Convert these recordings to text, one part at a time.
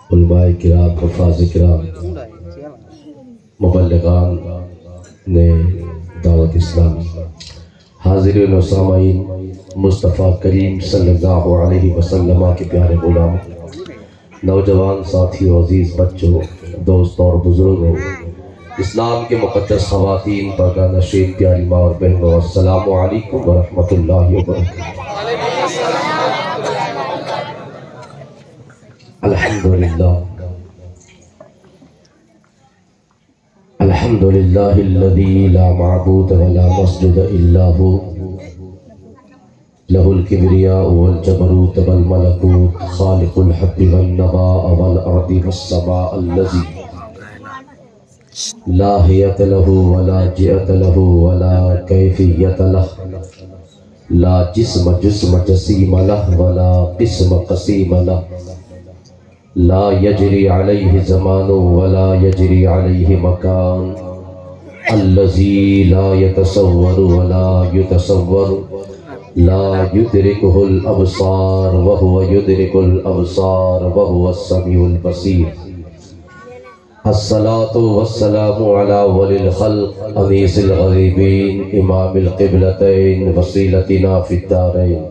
علماء کرام، حفاظ کرام، مبلغان نے دعوت اسلامی، حاضرین و سامعین، مصطفیٰ کریم صلی اللہ علیہ وسلم کے پیارے غلام، نوجوان ساتھیوں، عزیز بچوں، دوست اور بزرگوں، اسلام کے مقدس خواتین، پردہ نشین پیاری ماں اور بہنوں، السلام علیکم ورحمۃ اللہ وبرکاتہ۔ الحمدللہ الذی لا معبود ولا مسجد الا ہو، لہ الکبریاء والجبروت والملکوت، خالق الحب والنباء والارض والسماء، الذی لا حیت لہ ولا جئت لہ ولا کیفیت لہ، لا جسم جسیم لہ ولا قسم قسیم لہ، لا یجری علیہ زمان ولا یجری علیہ مکان، الذی لا یتصور ولا یتصور، لا یدرکہ الابصار وہو یدرک الابصار وہو السمیع البصیر۔ الصلاة والسلام علی ولی الخلق، انیس الغریبین، امام القبلتین، وسیلتنا فی الدارین،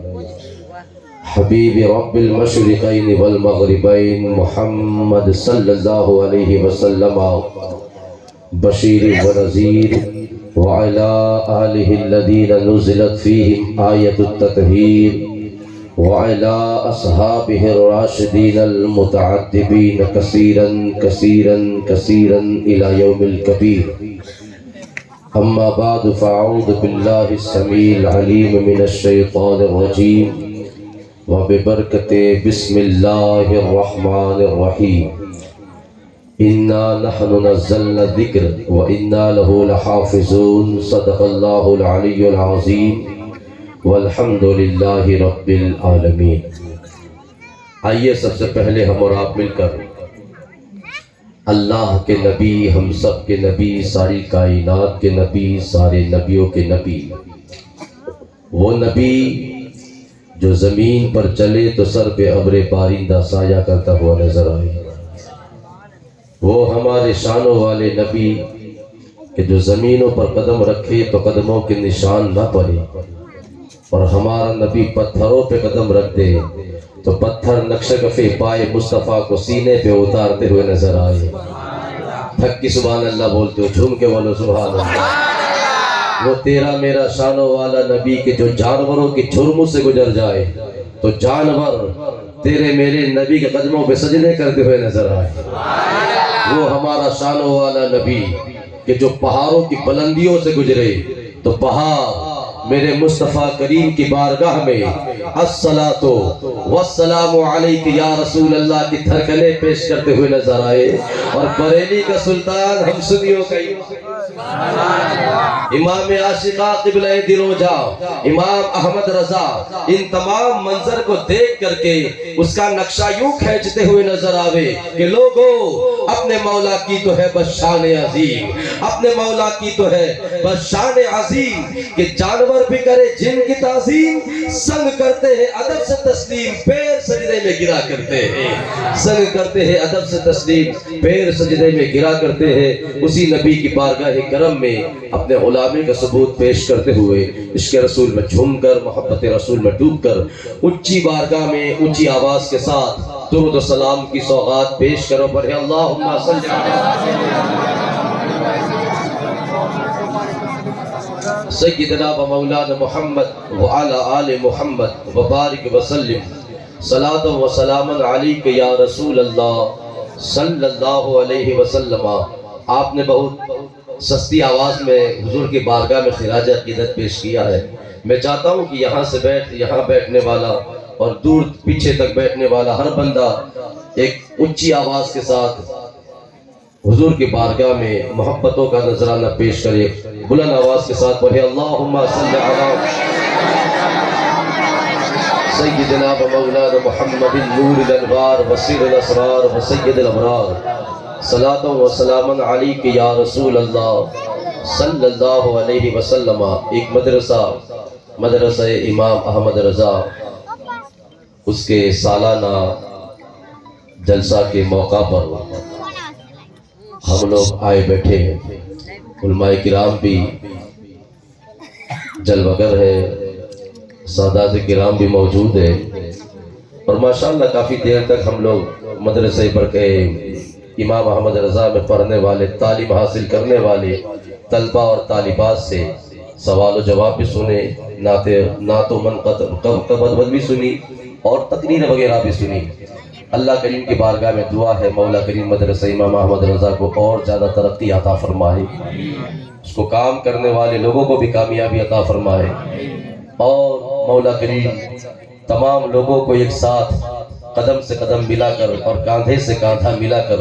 حبیب رب المشرقین والمغربین، محمد صلی اللہ علیہ وسلم، بشیر ونذیر، وعلی آلہ الذین نزلت فیہم آیۃ التطہیر، وعلی اصحابہ الراشدین المتعدبین کثیرا کثیرا کثیرا الی یوم الکبیر۔ اما بعد فاعوذ باللہ السمیع العلیم من الشیطان الرجیم، وببرکت بسم اللہ الرحمن الرحیم، انا نحن نزلنا الذکر وانا له لحافظون، صدق اللہ العلی العظیم، والحمد للہ رب العالمین۔ آئیے سب سے پہلے ہم اور آپ مل کر اللہ کے نبی، ہم سب کے نبی، ساری کائنات کے نبی، سارے نبیوں کے نبی، وہ نبی جو زمین پر چلے تو سر پہ ابر بارندہ سایہ کرتا ہوا نظر آئے، وہ ہمارے شانوں والے نبی کہ جو زمینوں پر قدم رکھے تو قدموں کے نشان نہ پڑے، اور ہمارا نبی پتھروں پہ قدم رکھ دے تو پتھر نقش کفے پائے مصطفیٰ کو سینے پہ اتارتے ہوئے نظر آئے۔ تھک کی سبحان اللہ بولتے ہو، جھوم کے بولو سبحان اللہ۔ وہ تیرا میرا شانوں والا نبی کہ جو جانوروں کی جھرموں سے گزر جائے تو جانور تیرے میرے نبی کے قدموں پہ سجدے کرتے ہوئے نظر آئے۔ وہ ہمارا شانوں والا نبی کہ جو پہاڑوں کی بلندیوں سے گزرے تو پہاڑ میرے مصطفیٰ کریم کی بارگاہ میں الصلاۃ والسلام علیک یا رسول اللہ کی دھڑکنیں پیش کرتے ہوئے نظر آئے۔ اور بریلی کا سلطان ہم سنیوں کا امام عاشقہ قبلہ دلوں جا امام احمد رضا ان تمام منظر کو دیکھ کر کے اس کا نقشہ یوں کھینچتے ہوئے نظر آوے کہ لوگو اپنے مولا کی تو ہے بس شان عظیم، اپنے مولا کی تو ہے بس شان عظیم کہ جانور بھی کرے جن کی تعظیم، سنگ کرتے ہیں ادب سے تسلیم، پیر سجدے میں گرا کرتے ہیں، سنگ کرتے ہیں ادب سے تسلیم، پیر سجدے میں گرا کرتے ہیں۔ اسی نبی کی بارگاہ کرم میں اپنے غلامی کا ثبوت پیش کرتے ہوئے عشق رسول میں جھوم کر، محبت رسول میں ڈوب کر، اونچی بارگاہ میں اونچی آواز کے ساتھ درود و سلام کی سوغات پیش کرو، پڑھے اللہم صلی سیدنا و مولانا محمد وعلی آل محمد وبارک وسلم، صلاۃ و سلام علیک یا رسول اللہ صلی اللہ علیہ وسلم۔ آپ نے بہت سستی آواز میں حضور کی بارگاہ میں خراج عقیدت پیش کیا ہے۔ میں چاہتا ہوں کہ یہاں سے یہاں بیٹھنے والا اور دور پیچھے تک بیٹھنے والا ہر بندہ ایک اونچی آواز کے ساتھ حضور کی بارگاہ میں محبتوں کا نذرانہ پیش کرے، بلند آواز کے ساتھ پڑھے اللہم صلی علی سیدنا و مولانا محمد نور الانوار وسیر الاسرار وسید الابرار، صلاۃ و سلام علیک یا رسول اللہ صلی اللہ علیہ وسلم۔ ایک مدرسہ امام احمد رضا، اس کے سالانہ جلسہ کے موقع پر ہم لوگ آئے بیٹھے ہیں، علماء کرام بھی جلوگر ہے، سادات کرام بھی موجود ہے، اور ماشاءاللہ کافی دیر تک ہم لوگ مدرسے پر گئے، امام احمد رضا میں پڑھنے والے، تعلیم حاصل کرنے والے طلبہ اور طالبات سے سوال و جواب بھی سنے، نعت و منقبت بھی سنی اور تقریر وغیرہ بھی سنی۔ اللہ کریم کی بارگاہ میں دعا ہے مولا کریم مدرسہ امام احمد رضا کو اور زیادہ ترقی عطا فرمائے، اس کو کام کرنے والے لوگوں کو بھی کامیابی عطا فرمائے، اور مولا کریم تمام لوگوں کو ایک ساتھ قدم سے قدم ملا کر اور کاندھے سے کاندھا ملا کر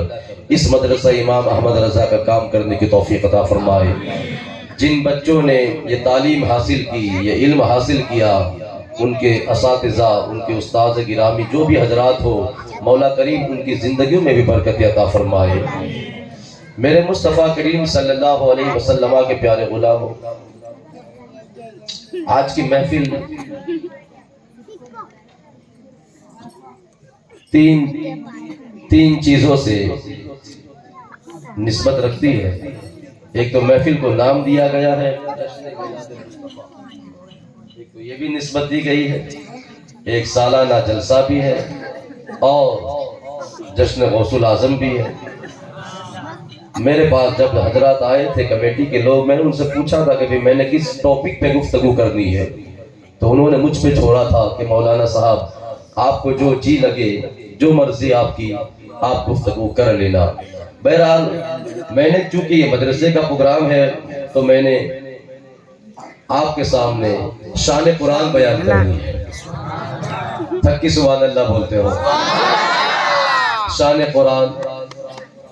اس مدرسہ امام احمد رضا کا کام کرنے کی توفیق عطا فرمائے۔ جن بچوں نے یہ تعلیم حاصل کی، یہ علم حاصل کیا، ان کے اساتذہ، ان کے استاد گرامی جو بھی حضرات ہو، مولا کریم ان کی زندگیوں میں بھی برکت عطا فرمائے۔ میرے مصطفیٰ کریم صلی اللہ علیہ وسلم کے پیارے غلاموں، آج کی محفل تین چیزوں سے نسبت رکھتی ہے۔ ایک تو محفل کو نام دیا گیا ہے، ایک تو یہ بھی نسبت دی گئی ہے، ایک سالانہ جلسہ بھی ہے اور جشن غوث الاعظم بھی ہے۔ میرے پاس جب حضرات آئے تھے کمیٹی کے لوگ، میں نے ان سے پوچھا تھا کہ میں نے کس ٹاپک پہ گفتگو کرنی ہے، تو انہوں نے مجھ پہ چھوڑا تھا کہ مولانا صاحب آپ کو جو جی لگے، جو مرضی آپ کی، آپ گفتگو کر لینا۔ بہرحال میں نے چونکہ یہ مدرسے کا پروگرام ہے تو میں نے آپ کے سامنے شان قرآن بیان کرنی ہے۔ تھکی سبحان اللہ بولتے ہو۔ شان قرآن،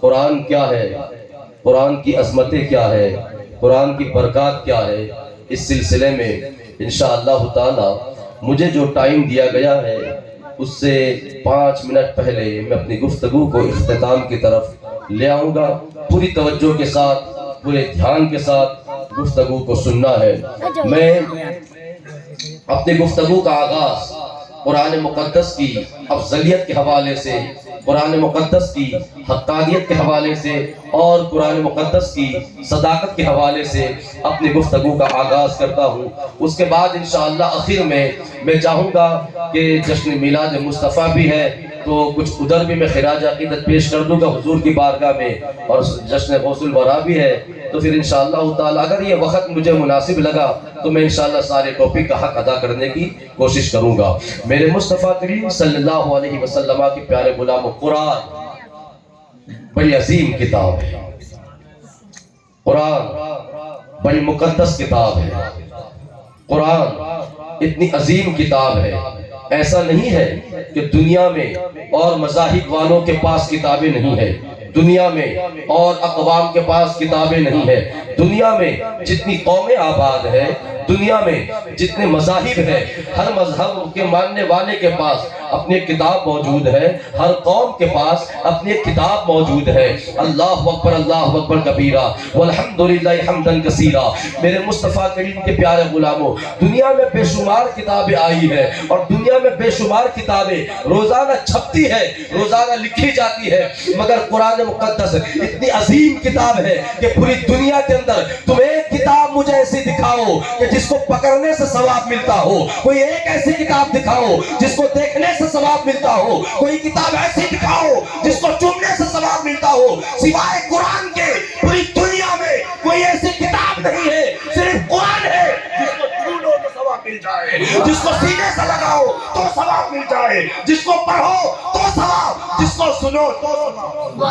قرآن کیا ہے، قرآن کی عظمتیں کیا ہے، قرآن کی برکات کیا ہے، اس سلسلے میں انشاءاللہ تعالی مجھے جو ٹائم دیا گیا ہے اس سے 5 منٹ پہلے میں اپنی گفتگو کو اختتام کی طرف لے آؤں گا۔ پوری توجہ کے ساتھ، پورے دھیان کے ساتھ گفتگو کو سننا ہے۔ میں اپنی گفتگو کا آغاز قرآن مقدس کی افضلیت کے حوالے سے، قرآن مقدس کی حقانیت کے حوالے سے اور قرآن مقدس کی صداقت کے حوالے سے اپنی گفتگو کا آغاز کرتا ہوں۔ اس کے بعد انشاءاللہ آخر میں چاہوں گا کہ جشن میلاد مصطفیٰ بھی ہے تو کچھ ادھر بھی میں خراج عقیدت پیش کر دوں گا حضور کی بارگاہ میں، اور جشن غوث الورا بھی ہے تو پھر انشاءاللہ تعالی اگر یہ وقت مجھے مناسب لگا تو میں انشاءاللہ سارے ٹاپک کا حق ادا کرنے کی کوشش کروں گا۔ میرے مصطفیٰ کریم صلی اللہ علیہ وسلم کے پیارے غلاموں، قرآن بڑی عظیم کتاب ہے، قرآن بڑی مقدس کتاب ہے، قرآن اتنی عظیم کتاب ہے۔ ایسا نہیں ہے کہ دنیا میں اور مذاہب والوں کے پاس کتابیں نہیں ہیں، دنیا میں اور اقوام کے پاس کتابیں نہیں ہیں۔ دنیا میں جتنی قومیں آباد ہیں، دنیا میں جتنے مذاہب ہیں، ہر مذہب کے ماننے والے کے پاس اپنی کتاب موجود ہے، ہر قوم کے پاس اپنی کتاب موجود ہے۔ اللہ اکبر کبیرہ والحمدللہ حمدن کثیرہ۔ میرے مصطفیٰ کریم کے پیارے غلاموں، دنیا میں بے شمار کتابیں آئی ہیں اور دنیا میں بے شمار کتابیں روزانہ چھپتی ہے، روزانہ لکھی جاتی ہے، مگر قرآن مقدس اتنی عظیم کتاب ہے کہ پوری دنیا کے اندر تم ایک کتاب مجھے ایسی دکھاؤ کہ جس کو پکڑنے سے ثواب ملتا ہو، کوئی ایک ایسی کتاب دکھاؤ جس کو دیکھنے سے ثواب ملتا ہو، کوئی کتاب ایسی دکھاؤ جس کو چومنے سے ثواب ملتا ہو، سوائے قرآن کے پوری دنیا میں کوئی ایسی کتاب نہیں ہے، صرف قرآن ہے جس کو چھو لو تو ثواب مل جائے، جس کو سینے سے لگاؤ تو ثواب مل جائے، جس کو پڑھو تو ثواب، جس کو سنو تو ثواب۔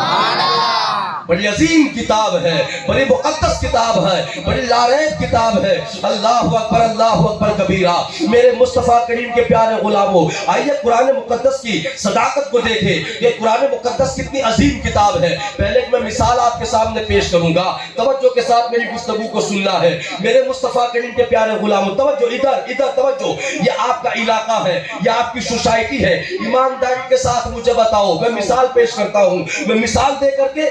بڑی عظیم کتاب ہے، بڑی مقدس کتاب ہے، بڑی لاریب کتاب ہے۔ اللہ اکبر کبیرہ۔ میرے مصطفیٰ کریم کے پیارے غلاموں، آئیے قرآن مقدس کی صداقت کو دیکھیں، یہ قرآن مقدس کتنی عظیم کتاب ہے۔ پہلے میں مثال آپ کے سامنے پیش کروں گا، توجہ کے ساتھ میری گفتگو کو سننا ہے۔ میرے مصطفیٰ کریم کے پیارے غلاموں، توجہ، ادھر توجہ، یہ آپ کا علاقہ ہے، یہ آپ کی سوسائٹی ہے، ایمانداری کے ساتھ مجھے بتاؤ، میں مثال پیش کرتا ہوں، میں مثال دے کر کے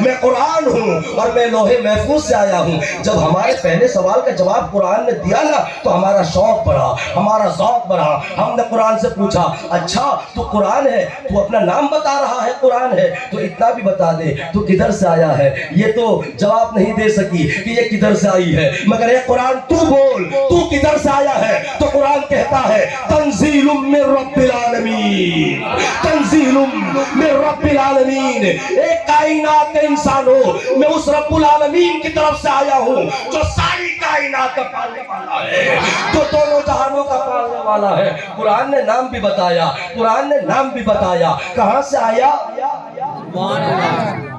میں قرآن ہوں اور میں لوح محفوظ سے آیا ہوں۔ جب ہمارے پہلے سوال کا جواب قرآن نے دیا نا تو ہمارا شوق بڑھا، ہمارا ذوق بڑھا۔ ہم نے قرآن سے پوچھا اچھا تو قرآن ہے، تو اپنا نام بتا رہا ہے قرآن ہے، تو اتنا بھی بتا دے تو کدھر سے آیا ہے۔ یہ تو جواب نہیں دے سکی کہ یہ کدھر سے آئی ہے، مگر اے قرآن تو بول تو کدھر سے آیا ہے۔ تو قرآن کہتا ہے تنزیل من رب العالمین، تنزیل من رب العالمین، ایک کائنات کے انسان ہو، میں اس رب العالمین کی طرف سے آیا ہوں جو ساری کائنات کا پالنے والا ہے، جو دونوں جہانوں کا پالنے والا ہے۔ قرآن نے نام بھی بتایا، قرآن نے نام بھی بتایا، کہاں سے آیا،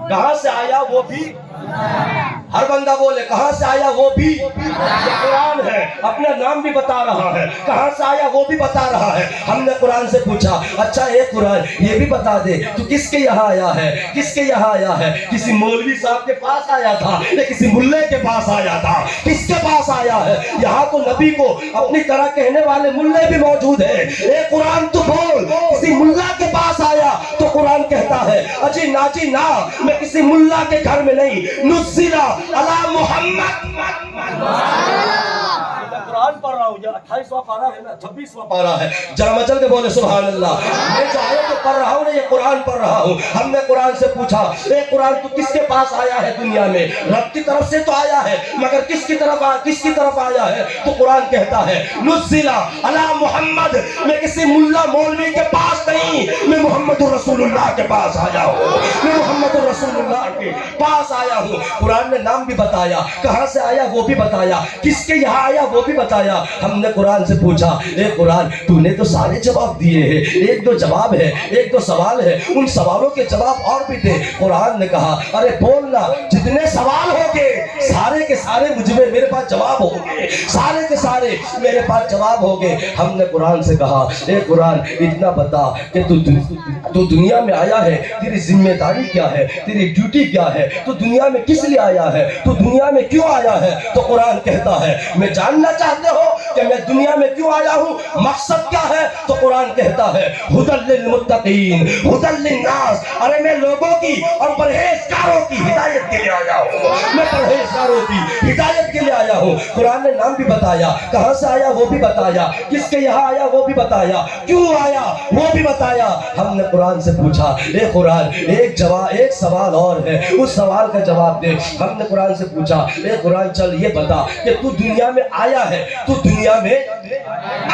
کہاں سے آیا وہ بھی ہر بندہ بولے کہاں سے آیا وہ بھی۔ یہ قرآن ہے، اپنا نام بھی بتا رہا ہے، کہاں سے آیا وہ بھی بتا رہا ہے۔ ہم نے قرآن سے پوچھا اچھا اے قرآن یہ بھی بتا دے تو کس کے یہاں آیا ہے، کس کے یہاں آیا ہے۔ کسی مولوی صاحب کے پاس آیا تھا یا کسی ملے کے پاس آیا تھا، کس کے پاس آیا ہے۔ یہاں تو نبی کو اپنی طرح کہنے والے ملے بھی موجود ہیں۔ اے قرآن تو بول کسی ملا کے پاس آیا تو قرآن کہتا ہے اجی ناجی نا میں کسی ملا کے گھر میں نہیں، نزلہ علی محمد۔ قرآن پڑھ رہا ہوں، یہ 28واں پارہ ہے نا، 26واں پارہ ہے، ذرا مچل کے بولے سبحان اللہ۔ میں جو آیت پڑھ رہا ہوں نا یہ قرآن پڑھ رہا ہوں۔ ہم نے قرآن سے پوچھا اے قرآن تو کس کے پاس آیا ہے دنیا میں، رب کی طرف سے تو آیا ہے مگر کس کی طرف آیا ہے۔ تو قرآن کہتا ہے نزلہ علی محمد، میں کسی ملا مولوی کے پاس نہیں، میں محمد رسول اللہ کے پاس آیا ہوں، میں محمد رسول اللہ کے پاس آیا ہوں۔ قرآن نے نام بھی بتایا، کہاں سے آیا وہ بھی بتایا، کس کے یہاں آیا وہ بھی بتایا۔ ہم نے قرآن سے پوچھا اے قرآن تو نے تو سارے جواب دیے ہیں، ایک دو جواب ہے، ایک دو سوال ہے، ان سوالوں کے جواب اور بھی دے۔ قرآن نے کہا ارے بولنا جتنے سوال ہوگے سارے کے سارے مجھ میں میرے پاس جواب ہوگے، سارے کے سارے میرے پاس جواب ہوگے۔ ہم نے قرآن سے کہا اے قرآن اتنا بتا کہ تو دنیا میں آیا ہے، تیری ذمہ داری کیا ہے، تیری ڈیوٹی کیا ہے، تو دنیا میں کس لیے آیا ہے، تو دنیا میں کیوں آیا ہے۔ تو قرآن کہتا ہے میں جاننا چاہتے ہو کہ میں دنیا میں کیوں آیا ہوں، مقصد کیا ہے۔ تو قرآن کہتا ہے ہدی للمتقین ہدی للناس، ارے میں لوگوں کی اور پرہیزگاروں کی ہدایت کے لیے آیا ہوں، میں پرہیزگاروں کی ہدایت کے لیے آیا ہوں۔ قرآن نے نام بھی بتایا، کہاں سے آیا وہ بھی بتایا، کس کے یہاں آیا وہ بھی بتایا، کیوں آیا وہ بھی بتایا۔ ہم نے قرآن سے پوچھا اے قرآن ایک سوال اور ہے، اس سوال کا جواب دے۔ ہم نے قرآن سے پوچھا اے قرآن چل یہ بتا کہ تو دنیا میں آیا ہے، تو دنیا میں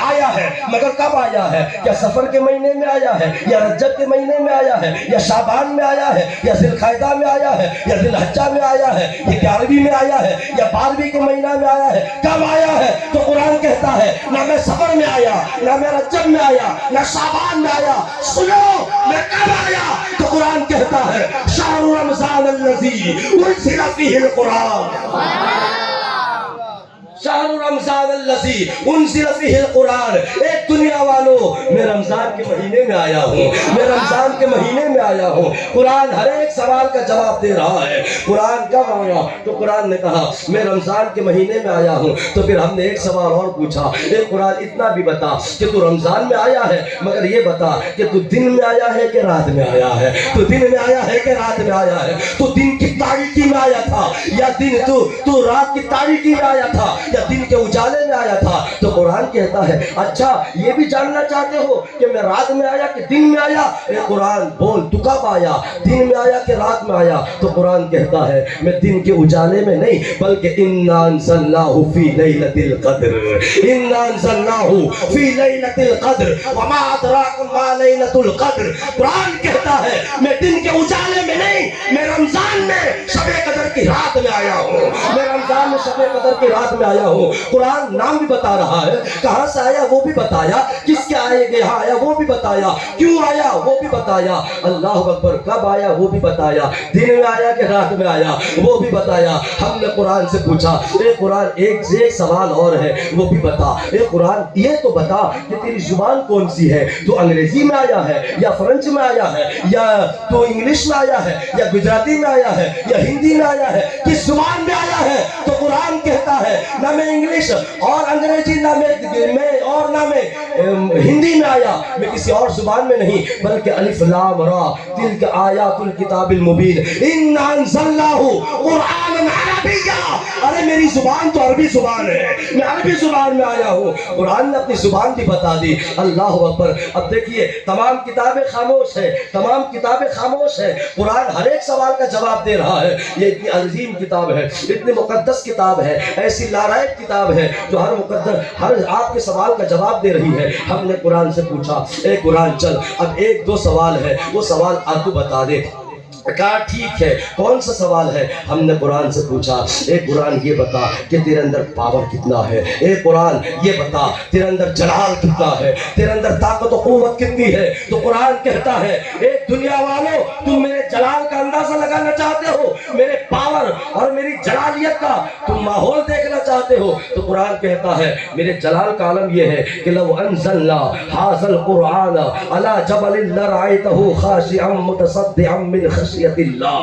آیا ہے مگر کب آیا ہے، یا سفر کے مہینے میں آیا ہے، یا رجب کے مہینے میں آیا ہے، یا شعبان میں آیا ہے، یا ذی القعدہ میں آیا ہے، یا ذی الحجہ میں آیا ہے، یا 11ویں میں آیا ہے، یا 12ویں کے مہینہ میں آیا ہے، کب آیا ہے۔ تو قرآن کہتا ہے نہ میں سفر میں آیا، نہ میں رجب میں آیا، نہ شعبان میں آیا، سنو میں کب آیا۔ تو قرآن کہتا ہے شہر رمضان الذی انزل فیہ القرآن، شہر رمضان الذی انزل فیہ القرآن۔ ایک دنیا والوں میں رمضان کے مہینے میں آیا ہوں، میں رمضان کے مہینے میں آیا ہوں۔ قرآن ہر ایک سوال کا جواب دے رہا ہے۔ قرآن کب آیا، تو قرآن نے کہا میں رمضان کے مہینے میں آیا ہوں۔ تو پھر ہم نے ایک سوال اور پوچھا اے قرآن اتنا بھی بتا کہ تو رمضان میں آیا ہے مگر یہ بتا کہ تو دن میں آیا ہے کہ رات میں آیا ہے، تو دن میں آیا ہے کہ رات میں آیا ہے، تو دن کی تاریکی میں آیا تھا یا دن تو رات کی تاریکی میں آیا تھا یا دن کے اجالے میں آیا تھا۔ تو قرآن کہتا ہے اچھا یہ بھی جاننا چاہتے ہو کہ میں رات میں آیا کہ دن میں آیا۔ اے قرآن بول تو کب آیا، دن میں آیا کہ رات میں آیا۔ تو قرآن کہتا ہے میں دن کے اجالے میں نہیں بلکہ انا انزلناہ فی لیلۃ القدر، انا انزلناہ فی لیلۃ القدر وما ادراک ما لیلۃ القدر۔ قرآن کہتا ہے میں دن کے اجالے میں نہیں، میں رمضان میں شب قدر کی رات میں آیا ہوں، میں رمضان میں شب قدر کی رات میں آیا ہوں۔ قرآن نام بھی بتا رہا ہے، کہاں سے آیا وہ بھی بتایا، کس کے آئے گے یہاں آیا وہ بھی بتایا، کیوں آیا وہ بھی بتایا، اللہ اکبر کب آیا وہ بھی بتایا، دن میں آیا کہ رات میں آیا وہ بھی بتایا۔ ہم نے قرآن سے پوچھا اے قرآن ایک سوال اور ہے وہ بھی بتا۔ اے قرآن یہ تو بتا کہ تیری زبان کون سی ہے، تو انگریزی میں آیا ہے یا فرنچ میں آیا ہے یا تو انگلش میں آیا ہے یا گجراتی میں آیا ہے یا ہندی میں آیا ہے، کس زبان میں آیا ہے۔ تو قرآن کہتا ہے نہ میں انگلش اور انگریزی، نہ میں اور نام ہندی میں آیا، میں کسی اور زبان میں نہیں، بلکہ الف لام را تلک آیات الکتاب المبین انا انزلناہ قرآنا عربیا۔ ارے میری زبان تو عربی زبان ہے، میں عربی زبان میں آیا ہوں، قرآن نے اپنی زبان بھی بتا دی۔ اللہ اکبر۔ اب دیکھیے تمام کتابیں خاموش ہیں، تمام کتابیں خاموش ہیں، قرآن ہر ایک سوال کا جواب دے رہا ہے۔ یہ اتنی عظیم کتاب ہے، اتنی مقدس کتاب ہے، ایسی لارائب کتاب ہے جو ہر آپ کے سوال کا جواب دے رہی ہے۔ ہم نے قرآن سے پوچھا اے قرآن چل اب ایک دو سوال ہے، وہ سوال آپ تو بتا دے۔ کہا ٹھیک ہے، کون سا سوال ہے؟ ہم نے قرآن سے پوچھا اے قرآن یہ بتا کہ تیرے اندر پاور کتنا ہے، اے قرآن یہ بتا تیرے اندر جلال کتنا ہے، تیرے اندر طاقت و قوت کتنی ہے۔ تو قرآن کہتا ہے اے دنیا والو، تم میرے جلال کا اندازہ لگانا چاہتے ہو، میرے پاور اور میری جلالیت کا تم ماحول دیکھنا چاہتے ہو، تو قرآن کہتا ہے میرے جلال کا عالم یہ ہے کہ لو انزلنا ھذا القرآن علی جبل لرأیتہ خاشعا متصدعا من خشیت اللہ۔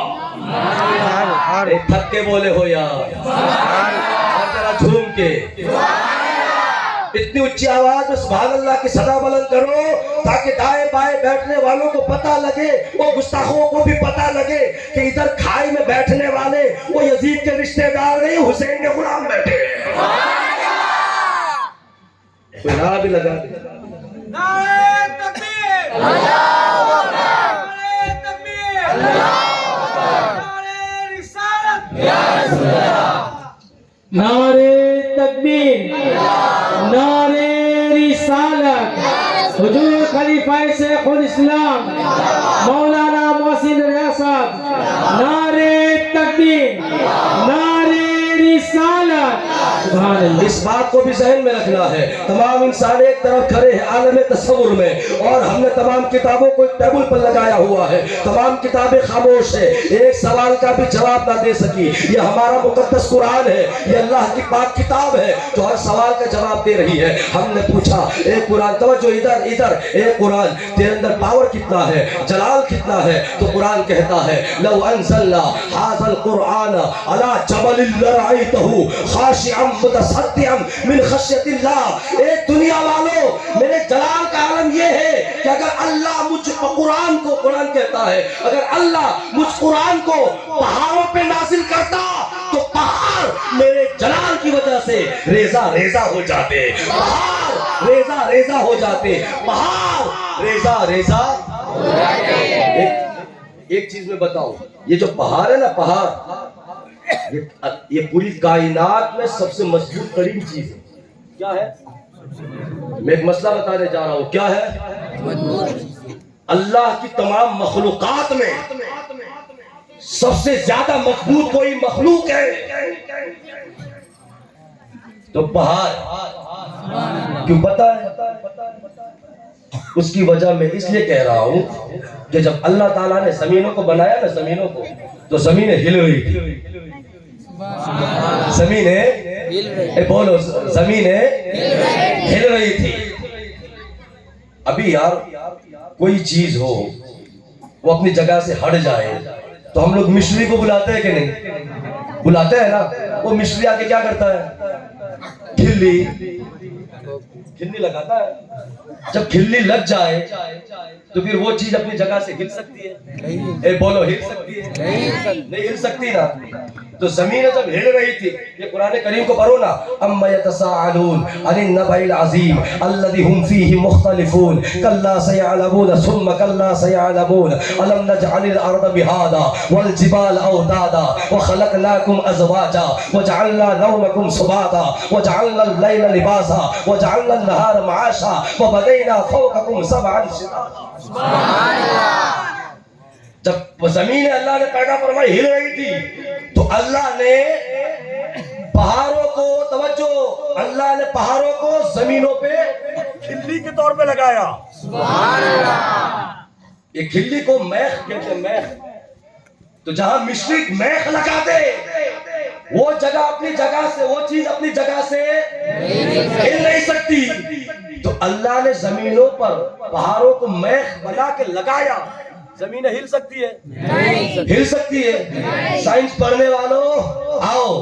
تھک کے بولے ہو یار، اور ذرا جھوم کے اتنی اونچی آواز میں سبحان اللہ کی صدا بلند کرو تاکہ دائیں بائیں بیٹھنے والوں کو پتہ لگے، وہ گستاخوں کو بھی پتہ لگے کہ ادھر کھائی میں بیٹھنے والے وہ یزید کے رشتہ دار نہیں، حسین کے غلام بیٹھے ہیں۔ کوئی نعرہ بھی لگا دے۔ نعرہ تکبیر، اللہ اکبر، نعرہ تکبیر، اللہ اکبر، نعرہ رسالت، یا رسول اللہ، نعرے تکبیر، نعرے رسالت، حضور خلیفہ شیخ الاسلام مولانا محسن ریاست، نعرے تکبیر، نعرے رسالت۔ سبحان اللہ۔ اس بات کو بھی ذہن میں رکھنا ہے، تمام انسان ایک طرف کھڑے ہیں عالم تصور میں، اور ہم نے تمام کتابوں کو ایک ٹیبل پر لگایا ہوا ہے، تمام کتابیں خاموش ہیں، ایک سوال کا بھی جواب نہ دے سکی۔ یہ ہمارا مقدس قرآن ہے، یہ اللہ کی پاک کتاب ہے جو ہر سوال کا جواب دے رہی ہے۔ ہم نے پوچھا اے قرآن، توجہ ادھر ادھر، اے قرآن تیرے اندر پاور کتنا ہے، جلال کتنا ہے؟ تو قرآن کہتا ہے لو انزلنا ھذا القرآن علی جبل لرأیتہ خاشعا متصدعا من خشیت اللہ۔ اے دنیا والو، میرے جلال کا عالم یہ ہے کہ اگر اللہ مجھ قرآن کو، قرآن کہتا ہے اگر اللہ مجھ قرآن کو پہاڑوں پہ نازل کرتا تو پہاڑ میرے جلال کی وجہ سے ریزہ ریزہ ہو جاتے، پہاڑ ریزہ ریزہ ہو جاتے، پہاڑ ریزہ ریزہ ہو جاتے۔ ایک چیز میں بتاؤں، یہ جو پہاڑ ہے نا، پہاڑ یہ پوری کائنات میں سب سے مضبوط ترین چیز ہے۔ کیا ہے؟ میں ایک مسئلہ بتانے جا رہا ہوں، کیا ہے؟ اللہ کی تمام مخلوقات میں سب سے زیادہ مضبوط کوئی مخلوق ہے تو پہاڑ۔ کیوں پتہ ہے؟ اس کی وجہ میں اس لیے کہہ رہا ہوں کہ جب اللہ تعالیٰ نے زمینوں کو بنایا نا، زمینوں کو، تو زمینیں ہل رہی تھی، زمینیں بولو، زمینیں ہل رہی تھی۔ ابھی یار کوئی چیز ہو وہ اپنی جگہ سے ہٹ جائے تو ہم لوگ مشتری کو بلاتے ہیں کہ نہیں؟ بلاتے ہیں نا۔ وہ مشتری آ کے کیا کرتا ہے؟ کھلی لگاتا ہے۔ جب کھلی لگ جائے تو پھر وہ چیز اپنی جگہ سے ہل سکتی ہے؟ اے بولو، ہل سکتی ہے؟ نہیں ہل سکتی نا۔ تو زمین جب ہل رہی تھی، یہ قرآن کریم کو پڑھو نا، اَمَّ يَتَسَاءَلُونَ عَنِ النَّبَإِ الْعَظِيمِ الَّذِي هُمْ فِيهِ مُخْتَلِفُونَ كَلَّا سَيَعْلَمُونَ ثُمَّ كَلَّا سَيَعْلَمُونَ أَلَمْ نَجْعَلِ الْأَرْضَ مِهَادًا وَالْجِبَالَ أَوْتَادًا وَخَلَقْنَاكُمْ أَزْوَاجًا وَجَعَلْنَا نَوْمَكُمْ سُبَاتًا وَجَعَلْنَا اللَّيْلَ لِبَاسًا وَجَعَلْنَا النَّهَارَ مَعَاشًا وَبَنَيْنَا فَوْقَكُمْ سَبْعًا شِدَادًا۔ سبحان اللہ۔ جب زمین اللہ نے پیدا فرمائی ہل رہی تھی تو اللہ نے پہاڑوں کو، توجہ، اللہ نے پہاڑوں کو زمینوں پہ کھلی کے طور پہ لگایا۔ سبحان اللہ۔ یہ کھلی کو میخ کہتے ہیں، میخ۔ تو جہاں مشرق میخ لگا دے وہ جگہ اپنی جگہ سے، وہ چیز اپنی جگہ سے ہل نہیں سکتی۔ تو اللہ نے زمینوں پر پہاڑوں کو میخ بنا کے لگایا۔ زمین ہل سکتی ہے؟ ہل سکتی ہے؟ سائنس پڑھنے والوں آؤ،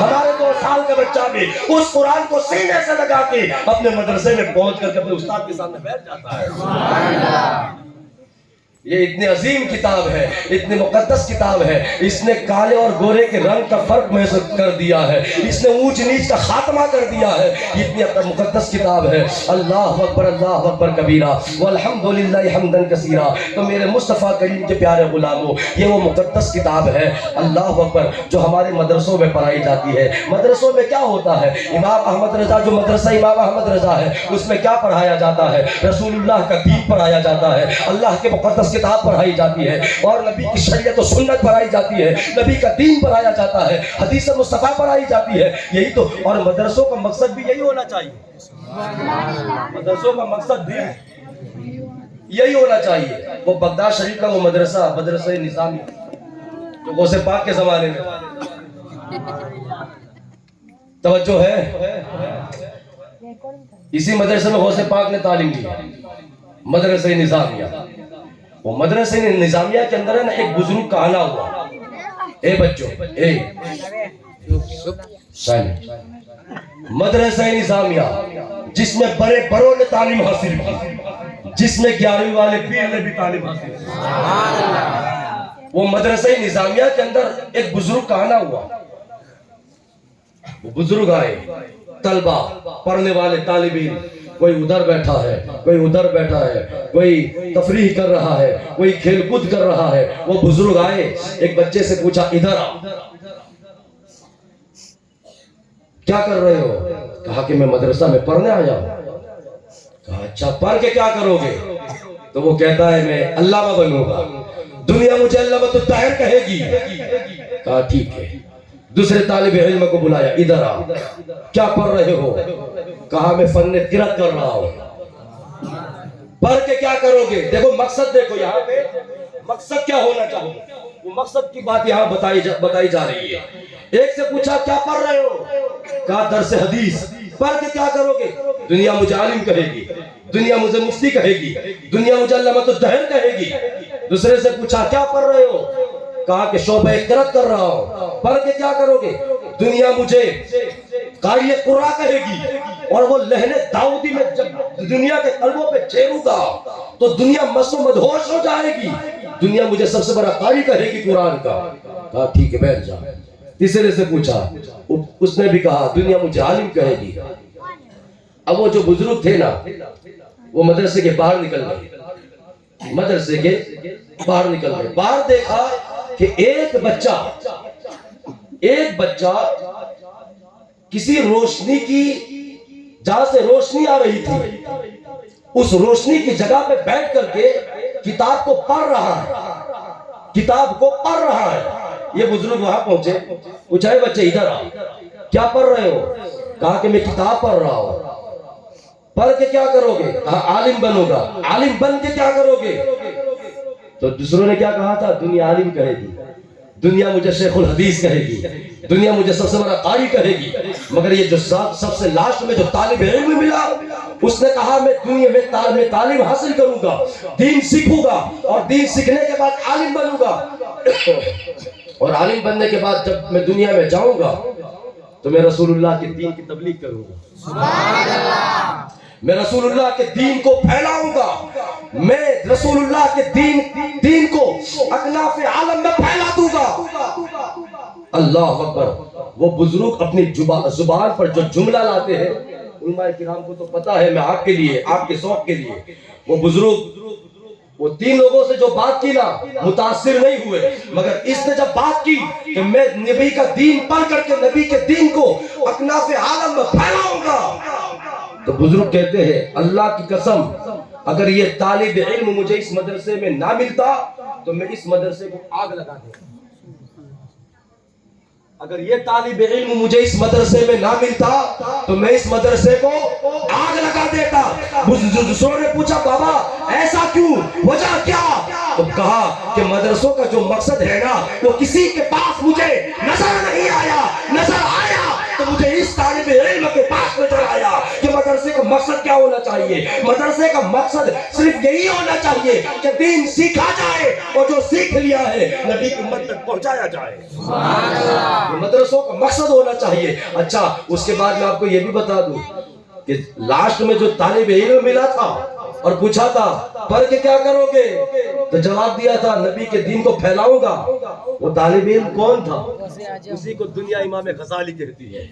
ہمارے 2 سال کا بچہ بھی اس قرآن کو سینے سے لگا کے اپنے مدرسے میں پہنچ کر کے اپنے استاد کے سامنے بیٹھ جاتا ہے. یہ اتنی عظیم کتاب ہے, اتنی مقدس کتاب ہے. اس نے کالے اور گورے کے رنگ کا فرق محسوس کر دیا ہے. اس نے اونچ نیچ کا خاتمہ کر دیا ہے. اتنی مقدس کتاب ہے. اللہ اکبر کبیرہ والحمدللہ حمدا کثیرہ. تو میرے مصطفیٰ کریم کے پیارے غلاموں, یہ وہ مقدس کتاب ہے اللہ اکبر جو ہمارے مدرسوں میں پڑھائی جاتی ہے. مدرسوں میں کیا ہوتا ہے؟ امام احمد رضا جو مدرسہ امام احمد رضا ہے اس میں کیا پڑھایا جاتا ہے؟ رسول اللہ کا دین پڑھایا جاتا ہے, اللہ کے مقدس کتاب پڑھائی جاتی ہے, اور نبی کی شریعت و سنت پڑھائی جاتی ہے, نبی کا دین پڑھایا جاتا ہے, حدیث مصطفیٰ پڑھائی جاتی ہے. یہی تو, اور مدرسوں کا مقصد بھی یہی ہونا چاہیے. مدرسوں کا مقصد بھی یہی ہونا چاہیے. وہ بغداد شریف کا وہ مدرسہ نظامی جو غوث پاک کے زمانے میں, توجہ ہے, اسی مدرسے میں غوث پاک نے تعلیم دی, مدرسہ نظامیہ. وہ مدرسہ نظامیہ کے اندر ہے نا ایک بزرگ کا آنا ہوا. اے بچوں, مدرسہ نظامیہ جس میں بڑے بڑوں نے تعلیم حاصل کی, جس میں 11ویں والے پیر نے بھی تعلیم حاصل کی. وہ مدرسہ نظامیہ کے اندر ایک بزرگ کا آنا ہوا. وہ بزرگ آئے, طلبہ پڑھنے والے طالب علم, کوئی ادھر بیٹھا ہے, کوئی ادھر بیٹھا ہے, کوئی تفریح کر رہا ہے, کوئی کھیل کود کر رہا ہے. وہ بزرگ آئے, ایک بچے سے پوچھا ادھر آ, کیا کر رہے ہو؟ کہا کہ میں مدرسہ میں پڑھنے آیا ہوں. کہا اچھا, پڑھ کے کیا کرو گے؟ تو وہ کہتا ہے میں علامہ بنوں گا, دنیا مجھے علامہ الطاہر کہے گی. کہا ٹھیک ہے. دوسرے طالب علم کو بلایا, ادھر آ, کیا پڑھ رہے ہو؟ کہا میں فن قرأت کر رہا ہوں. پڑھ کے کیا کرو گے؟ دیکھو مقصد, دیکھو یہاں پہ مقصد کیا ہونا چاہیے, وہ مقصد کی بات یہاں بتائی جا رہی ہے. ایک سے پوچھا کیا پڑھ رہے ہو؟ کہا درس حدیث. پڑھ کے کیا کرو گے؟ دنیا مجھے عالم کہے گی, دنیا مجھے مفتی کہے گی, دنیا مجھے علامہ الطاہر کہے گی. دوسرے سے پوچھا کیا پڑھ رہے ہو؟ کہا کہ شعبہ قرأت کر رہا ہوں. پڑھ کے کیا کرو گے؟ دنیا مجھے قاری قرآن کہے گی, اور وہ لہن داؤدی میں جب دنیا کے قلبوں پہ چھیڑوں گا تو دنیا مست و مدہوش ہو جائے گی. دنیا مجھے سب سے بڑا قاری کہے گی قرآن کا. کہا ٹھیک ہے, بیٹھ جا. تیسرے سے پوچھا, اس نے بھی کہا دنیا مجھے عالم کہے گی. اب وہ جو بزرگ تھے نا, وہ مدرسے کے باہر نکل گئے, مدرسے کے باہر نکل گئے. باہر دیکھا کہ ایک بچہ کسی روشنی کی, جہاں سے روشنی آ رہی تھی, اس روشنی کی جگہ پہ بیٹھ کر کے کتاب کو پڑھ رہا ہے. یہ بزرگ وہاں پہنچے, پوچھا ہے بچے ادھر آ, کیا پڑھ رہے ہو؟ کہا کہ میں کتاب پڑھ رہا ہوں. پڑھ کے کیا کرو گے؟ کہا عالم بنوں گا. عالم بن کے کیا کرو گے؟ تو دوسروں نے کیا کہا تھا؟ دنیا عالم کہے گی, دنیا مجھے شیخ الحدیث کہے گی, دنیا مجھے سب سے بڑا قاری کہے گی. مگر یہ جو سب سے لاسٹ میں جو طالب علم ملا, اس نے کہا میں دنیا میں تعلیم حاصل کروں گا, دین سیکھوں گا, اور دین سیکھنے کے بعد عالم بنوں گا, اور عالم بننے کے بعد جب میں دنیا میں جاؤں گا تو میں رسول اللہ کے دین کی تبلیغ کروں گا. سبحان اللہ. میں رسول اللہ کے دین کو پھیلاؤں گا, میں رسول اللہ کے دین کو اکناف عالم میں پھیلا دوں گا. اللہ اکبر. وہ بزرگ اپنی زبان پر جو جملہ لاتے ہیں, علماء کرام کو تو پتا ہے, میں آپ کے لیے, آپ کے ذوق کے لیے, وہ بزرگ وہ 3 لوگوں سے جو بات کی نا, متاثر نہیں ہوئے, مگر اس نے جب بات کی کہ میں نبی کا دین پڑھ کر کے نبی کے دین کو اکناف عالم میں پھیلاؤں گا, تو بزرگ کہتے ہیں اللہ کی قسم, اگر یہ طالب علم مجھے اس مدرسے میں نہ ملتا تو میں اس مدرسے کو آگ لگا دیتا. اگر یہ طالب علم مجھے اس مدرسے میں نہ ملتا تو میں اس مدرسے کو آگ لگا دیتا. دوسروں نے پوچھا بابا ایسا کیوں, وجہ کیا؟ تو کہا کہ مدرسوں کا جو مقصد ہے نا, وہ کسی کے پاس مجھے نظر نہیں آیا, نظر آیا تو مجھے اس طالب علم کے پاس نظر آیا کہ مدرسے کا مقصد کیا ہونا چاہیے؟ مدرسے کا مقصد صرف یہی ہونا چاہیے کہ دین سیکھا جائے اور جو سیکھ لیا ہے نبی کی امت تک پہنچایا جائے. مدرسوں کا مقصد ہونا چاہیے. اچھا اس کے بعد میں آپ کو یہ بھی بتا دوں کہ لاسٹ میں جو طالب علم ملا تھا اور پوچھا تھا پڑھ کے کیا کرو گے تو جواب دیا تھا نبی کے دین کو پھیلاؤں گا. وہ طالب علم کون تھا؟ اسی کو دنیا امام غزالی کہتی ہے.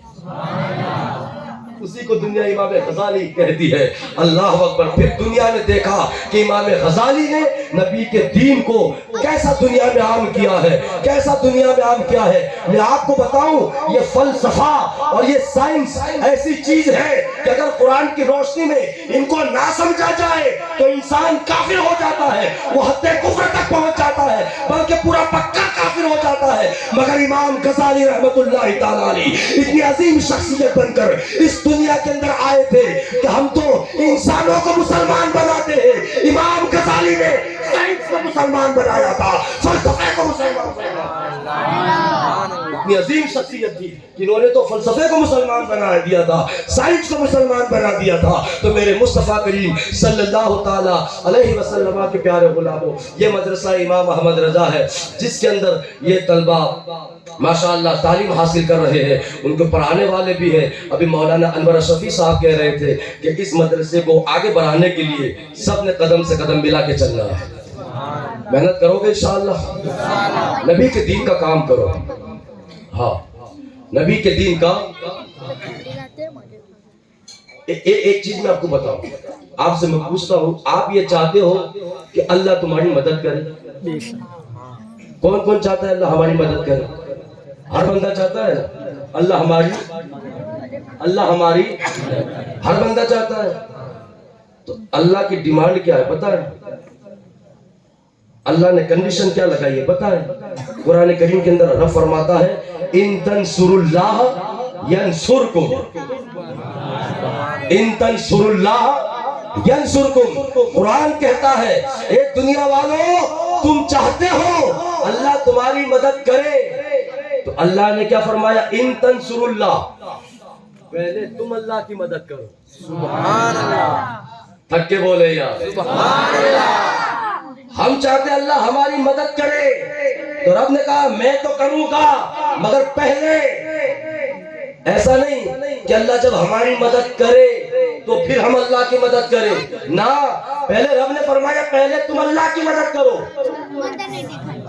اسی کو دنیا امام غزالی کہتی ہے. اللہ اکبر. پھر دنیا نے دیکھا کہ امام غزالی نے نبی کے دین کو کیسا دنیا میں عام کیا ہے, کیسا دنیا میں عام کیا ہے. میں آپ کو بتاؤں یہ فلسفہ اور یہ سائنس ایسی چیز ہے کہ اگر قرآن کی روشنی میں ان کو نہ سمجھا جائے تو انسان کافر ہو جاتا ہے, وہ حد کفر تک پہنچ جاتا ہے, بلکہ پورا پکا کافر ہو جاتا ہے. مگر امام غزالی رحمت اللہ تعالیٰ علیہ اتنی عظیم شخصیت بن کر اس دنیا کے اندر آئے تھے کہ ہم تو انسانوں کو مسلمان بناتے ہیں. امام غزالی نے سائنس کو مسلمان بنایا تھا, فلسفے کو مسلمان بنایا. اتنی عظیم شخصیت تھی کہ انہوں نے تو فلسفے کو مسلمان بنا دیا تھا, سائنس کو مسلمان بنا دیا تھا. تو میرے مصطفیٰ کریم صلی اللہ تعالیٰ علیہ وسلم کے پیارے غلاموں, یہ مدرسہ امام احمد رضا ہے جس کے اندر یہ طلبہ ماشاءاللہ تعلیم حاصل کر رہے ہیں, ان کو پڑھانے والے بھی ہیں. ابھی مولانا انور اشرفی صاحب کہہ رہے تھے کہ اس مدرسے کو آگے بڑھانے کے لیے سب نے قدم سے قدم ملا کے چلنا ہے. محنت کرو گے انشاءاللہ, نبی کے دین کا کام کرو. ہاں نبی کے دین کا. ایک چیز میں آپ کو بتاؤں, آپ سے میں پوچھتا ہوں, آپ یہ چاہتے ہو کہ اللہ تمہاری مدد کرے؟ کون کون چاہتا ہے اللہ ہماری مدد کرے؟ ہر بندہ چاہتا ہے اللہ ہماری ہر بندہ چاہتا ہے. تو اللہ کی ڈیمانڈ کیا ہے پتہ ہے؟ اللہ نے کنڈیشن کیا لگائی ہے پتہ ہے؟ قرآن کریم کے اندر رب فرماتا ہے ان تنصروا اللہ ینصرکم, ان تنصروا اللہ ینصرکم. قرآن کہتا ہے اے دنیا والوں تم چاہتے ہو اللہ تمہاری مدد کرے, تو اللہ نے کیا فرمایا؟ ان تنصروا اللہ, پہلے تم اللہ کی مدد کرو. سبحان اللہ. تھک کے بولے یار سبحان اللہ. ہم چاہتے اللہ ہماری مدد کرے, تو رب نے کہا میں تو کروں گا, مگر پہلے ایسا نہیں کہ اللہ جب ہماری مدد کرے تو پھر ہم اللہ کی مدد کریں. نہ, پہلے رب نے فرمایا پہلے تم اللہ کی مدد کرو,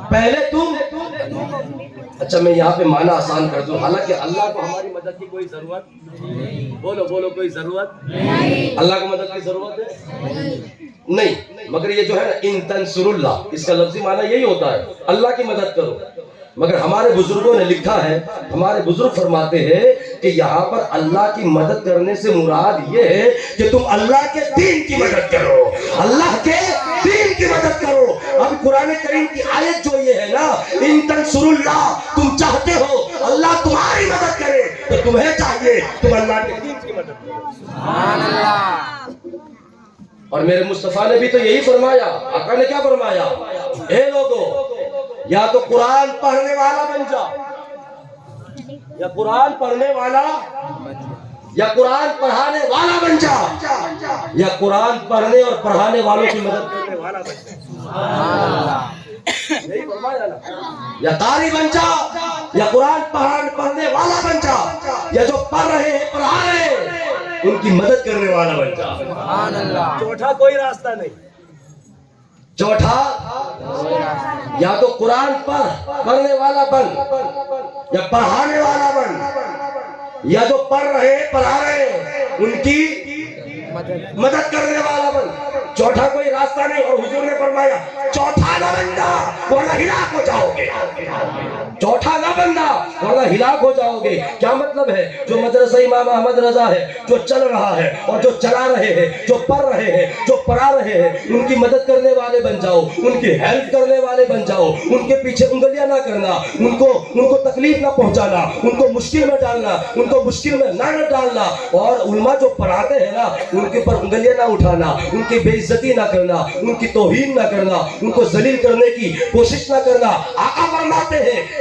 پہلے تم. اچھا میں یہاں پہ معنی آسان کر دوں, حالانکہ اللہ کو ہماری مدد کی کوئی ضرورت, بولو کوئی ضرورت, اللہ کو مدد کی ضرورت ہے نہیں. مگر یہ جو ہے نا ان تنصروا اللہ, اس کا لفظی معنی یہی ہوتا ہے اللہ کی مدد کرو. مگر ہمارے بزرگوں نے لکھا ہے, ہمارے بزرگ فرماتے ہیں کہ یہاں پر اللہ کی مدد کرنے سے مراد یہ ہے کہ تم اللہ کے دین کی مدد کرو, اللہ کے دین کی مدد کرو. اب قرآن کریم کی آیت جو یہ ہے نا ان تنصروا اللہ, تم چاہتے ہو اللہ تمہاری مدد کرے تو تمہیں چاہیے تم اللہ کے دین کی مدد کرو. سبحان اللہ. اور میرے مصطفیٰ نے بھی تو یہی فرمایا, آقا نے کیا فرمایا؟ اے لوگو یا تو قرآن پڑھنے والا بن جا, یا قرآن پڑھنے والا, یا قرآن پڑھانے والا بن جا, یا قرآن پڑھنے اور پڑھانے والوں کی مدد کرنے والا بن جا. یہی فرمایا نا, یا قاری بن جا, یا قرآن پڑھنے والا بن جا, یا جو پڑھ رہے ہیں پڑھا رہے ہیں ان کی مدد کرنے والا بن جا. سبحان اللہ. چوتھا کوئی راستہ نہیں. چوتھا یا تو قرآن پڑھنے والا بن, یا پڑھانے والا بن, یا جو پڑھ رہے پڑھا رہے ان کی مدد کرنے والا بن. چوتھا کوئی راستہ نہیں. اور حضور نے فرمایا چوتھا نہ بندہ ورنہ ہلاک ہو جاؤ گے, چوتھا نہ بندہ ورنہ ہلاک ہو جاؤ گے. کیا مطلب ہے؟ جو مدرسہ امام احمد رضا ہے, جو چل رہا ہے اور جو چلا رہے ہیں, جو پڑھ رہے ہیں, جو پڑھا رہے ہیں, ان کی مدد کرنے والے بن جاؤ, ان کی ہیلپ کرنے والے بن جاؤ. ان کے پیچھے انگلیاں نہ کرنا, ان کو تکلیف نہ پہنچانا, ان کو مشکل میں ڈالنا, ان کو مشکل میں نہ ڈالنا. اور علماء جو پڑھاتے ہیں نا ان کے پر انگلیاں نہ اٹھانا, ان کی بے عزتی نہ کرنا, ان کی توہین نہ کرنا, ان کو ذلیل کرنے کی کوشش نہ کرنا. آقا فرماتے ہیں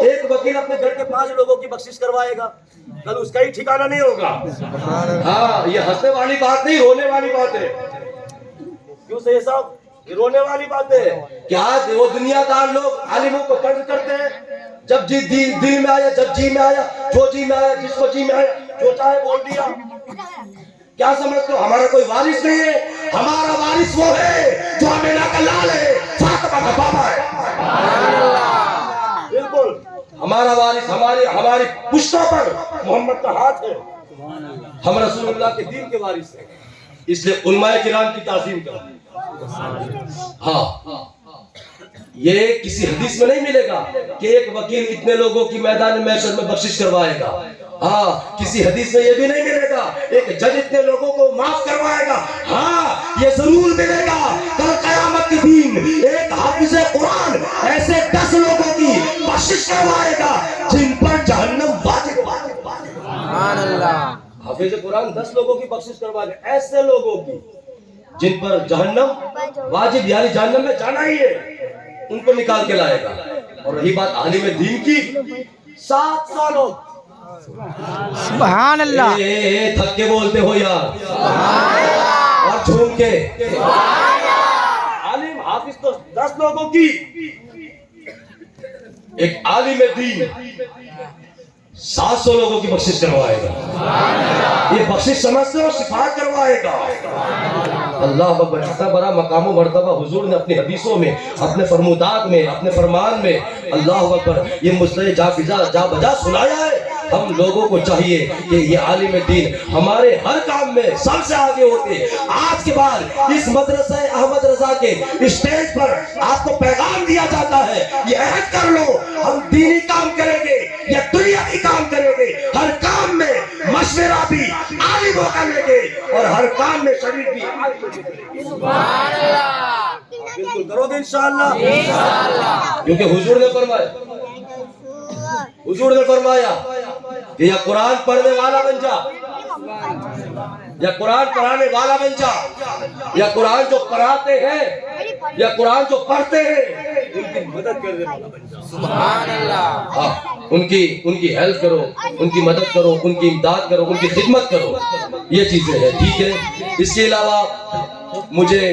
ایک وکیل اپنے گھر کے 5 لوگوں کی بخشش کروائے گا، کل اس کا ہی ٹھکانہ نہیں ہوگا۔ ہاں یہ ہنسنے والی بات نہیں، رونے والی بات ہے۔ کیوں سید صاحب؟ یہ رونے والی بات ہے کہ آج وہ دنیا دار لوگ عالموں کو قرض کرتے ہیں، جب جی دل میں آیا، جب جی میں آیا، جو جی میں آیا، جس کو جی میں آیا، جو چاہے بول دیا۔ کیا سمجھتے ہو ہمارا کوئی وارث نہیں ہے؟ ہمارا وارث وہ ہے جو آمینہ کا لال ہے، فاطمہ کا بابا ہے۔ بالکل ہمارا وارث ہماری پشتوں پر محمد کا ہاتھ ہے، ہم رسول اللہ کے دین کے وارث ہیں، اس لیے علماء کرام کی تعظیم کرو۔ ہاں یہ کسی حدیث میں نہیں ملے گا کہ ایک وکیل اتنے لوگوں کی میدان محشر میں بخشش کروائے گا۔ ہاں کسی حدیث میں یہ بھی نہیں ملے گا ایک جج اتنے لوگوں کو معاف کروائے گا۔ ہاں یہ ضرور ملے گا کل قیامت کے دن ایک حافظ قرآن ایسے 10 لوگوں کی بخشش کروائے گا جن پر جہنم واجب ہے۔ سبحان اللہ۔ حافظ قرآن 10 لوگوں کی بخشش کروائے گا، ایسے لوگوں کی جن پر جہنم واجب، یعنی جہنم میں جانا ہی ہے، ان کو نکال کے لائے گا۔ اور رہی بات عالم دین کی، 700 لوگ سبحان اللہ۔ تھک کے بولتے ہو یار اور جھوم کے، عالم حافظ تو 10 لوگوں کی، ایک عالم دین 700 لوگوں کی بخشش کروائے گا۔ یہ بخشش سمجھتے ہو شفاعت کروائے گا۔ اللہ اکبر، اتنا بڑا مقام و مرتبہ حضور نے اپنی حدیثوں میں، اپنے فرمودات میں، اپنے فرمان میں، اللہ اکبر، یہ مسئلہ جا بجا سنایا ہے۔ ہم لوگوں کو چاہیے کہ یہ عالم دین ہمارے ہر کام میں سب سے آگے ہوتے۔ آج کے بعد اس مدرسہ احمد رضا کے اسٹیج پر آپ کو پیغام دیا جاتا ہے، یہ عہد کر لو ہم دینی کام کریں گے یا دنیاوی کام کریں گے، ہر کام میں مشورہ بھی عالموں کا لیں گے اور ہر کام میں شریک بھی عالموں کا لیں گے۔ سبحان اللہ۔ بالکل کرو گے انشاءاللہ، کیونکہ حضور نے فرمایا کہ یا قرآن پڑھنے والا بن جا، یا قرآن پڑھانے والا بن جا، یا قرآن جو پڑھاتے ہیں یا قرآن جو پڑھتے ہیں ان کی مدد کرنے والا بن جا۔ سبحان اللہ۔ ان کی ہیلپ کرو، ان کی مدد کرو، ان کی امداد کرو، ان کی خدمت کرو، یہ چیزیں ہیں، ٹھیک ہے۔ اس کے علاوہ مجھے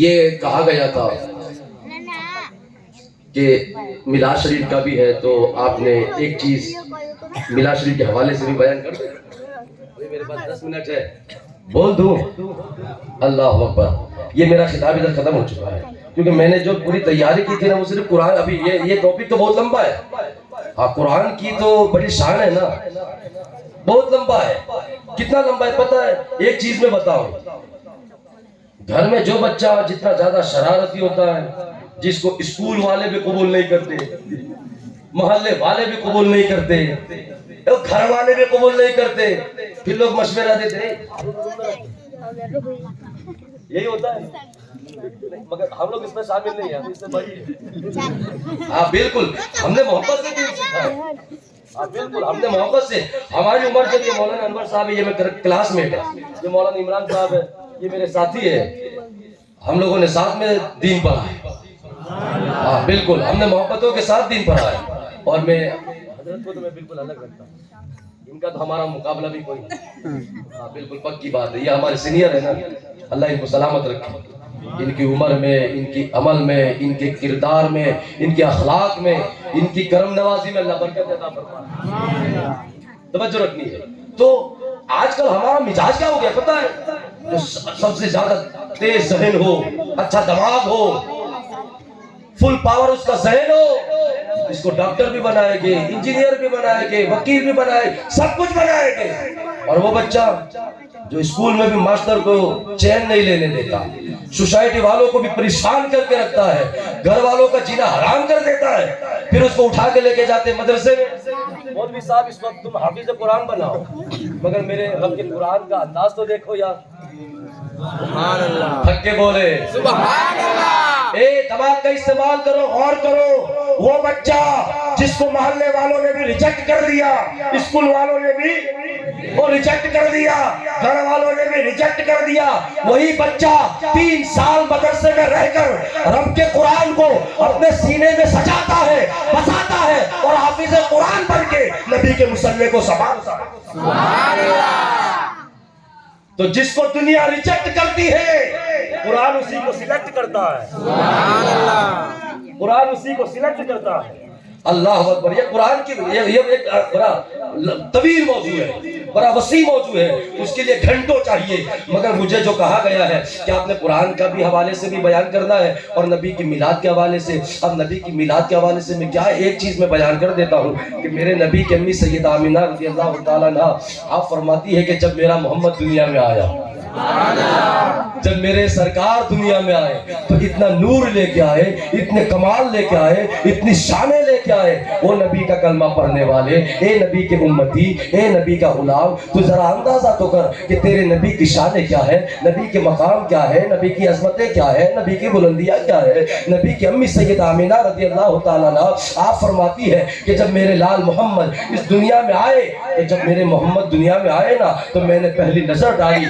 یہ کہا گیا تھا کہ میلاد شریف کا بھی ہے، تو آپ نے ایک چیز میلاد شریف کے حوالے سے بھی بیان کر دیں۔ میرے پاس 10 منٹ ہے، بول دوں؟ اللہ اکبر، یہ میرا خطاب ادھر ختم ہو چکا ہے، کیونکہ میں نے جو پوری تیاری کی تھی نا وہ صرف قرآن، ابھی یہ ٹاپک تو بہت لمبا ہے۔ ہاں قرآن کی تو بڑی شان ہے نا، بہت لمبا ہے۔ کتنا لمبا ہے پتہ ہے؟ ایک چیز میں بتاؤں، گھر میں جو بچہ جتنا زیادہ شرارتی ہوتا ہے، جس کو اسکول والے بھی قبول نہیں کرتے، محلے والے بھی قبول نہیں کرتے، گھر والے بھی قبول نہیں کرتے، پھر لوگ مشورہ دیتے ہیں، یہی ہوتا ہے، مگر ہم لوگ اس میں شامل نہیں ہیں، ہم اس سے بڑی ہیں۔ ہاں بالکل، ہم نے محبت سے دین سکھا ہے۔ ہاں بالکل، ہم نے محبت سے، ہماری عمر جب، یہ مولانا انور صاحب ہے، یہ میں کلاس میٹ ہے، یہ مولانا عمران صاحب ہے، یہ میرے ساتھی ہے، ہم لوگوں نے ساتھ میں دین پڑھا ہے۔ ہاں بالکل، ہم نے محبتوں کے ساتھ دین پڑھا ہے، اور میں حضرت کو تو میں بالکل الگ رکھتا ہوں، ان کا تو ہمارا مقابلہ بھی کوئی نہیں۔ ہاں بالکل پکی بات ہے، یہ ہمارے سینئر ہے نا، اللہ ان کو سلامت رکھے، ان کی عمر میں، ان کی عمل میں، ان کے کردار میں، ان کے اخلاق میں، ان کی کرم نوازی میں اللہ برکت عطا فرمائے۔ توجہ رکھنی ہے۔ تو آج کل ہمارا مزاج کیا ہو گیا پتہ ہے؟ جو سب سے زیادہ تیز ذہن ہو، اچھا دماغ ہو، فل پاور اس کا ذہن ہو، اس کو ڈاکٹر بھی بنائے گے، انجینئر بھی بنائے گے، وکیل بھی بنائے گے، سب کچھ بنائے گے، اور وہ بچہ جو اسکول میں بھی ماسٹر کو چین نہیں لینے دیتا، سوسائٹی والوں کو بھی پریشان کر کے رکھتا ہے، گھر والوں کا جینا حرام کر دیتا ہے، پھر اس کو اٹھا کے لے کے جاتے مدرسے میں، مولوی صاحب اس وقت تم حافظ قرآن بناؤ، مگر میرے رب کے قرآن کا انداز تو دیکھو یار۔ سبحان اللہ۔ تھک کے بولے سبحان اللہ۔ دماغ کا استعمال کرو، غور کرو، وہ بچہ جس کو محلے والوں نے بھی ریجیکٹ کر دیا، اسکول والوں نے بھی وہ ریجیکٹ کر دیا، گھر والوں نے بھی ریجیکٹ کر دیا، وہی بچہ 3 سال مدرسے میں رہ کر رب کے قرآن کو اپنے سینے میں سجاتا ہے، بساتا پڑھتا ہے اور حافظ قرآن بن کے نبی کے مصلی کو سنبھالتا ہے. سبحان اللہ. تو جس کو دنیا ریجیکٹ کرتی ہے قرآن اسی کو سلیکٹ کرتا ہے. سبحان اللہ. قرآن اسی کو سلیکٹ کرتا ہے. اللہ اکبر. یہ قرآن کی یہ ایک بڑا طویل موضوع ہے, بڑا وسیع موضوع ہے, اس کے لیے گھنٹوں چاہیے. مگر مجھے جو کہا گیا ہے کہ آپ نے قرآن کا بھی حوالے سے بھی بیان کرنا ہے اور نبی کی میلاد کے حوالے سے. اب نبی کی میلاد کے حوالے سے میں کیا ایک چیز میں بیان کر دیتا ہوں کہ میرے نبی کی امی سیدہ آمینہ رضی اللہ تعالیٰ عنہا آپ فرماتی ہے کہ جب میرا محمد دنیا میں آیا, جب میرے سرکار دنیا میں آئے تو اتنا نور لے کے آئے, اتنے کمال لے کے آئے, اتنی شانیں لے کے آئے. وہ نبی کا کلمہ پڑھنے والے, اے نبی کے امتی, اے نبی کا غلام, تو ذرا اندازہ تو کر کہ تیرے نبی کی شانیں کیا ہے, نبی کے مقام کیا ہے, نبی کی عظمتیں کیا ہے, نبی کی بلندیاں کیا ہے. نبی کی امی سیدہ آمینہ رضی اللہ تعالیٰ عنہا آپ فرماتی ہے کہ جب میرے لال محمد اس دنیا میں آئے, کہ جب میرے محمد دنیا میں آئے نا تو میں نے پہلی نظر ڈالی,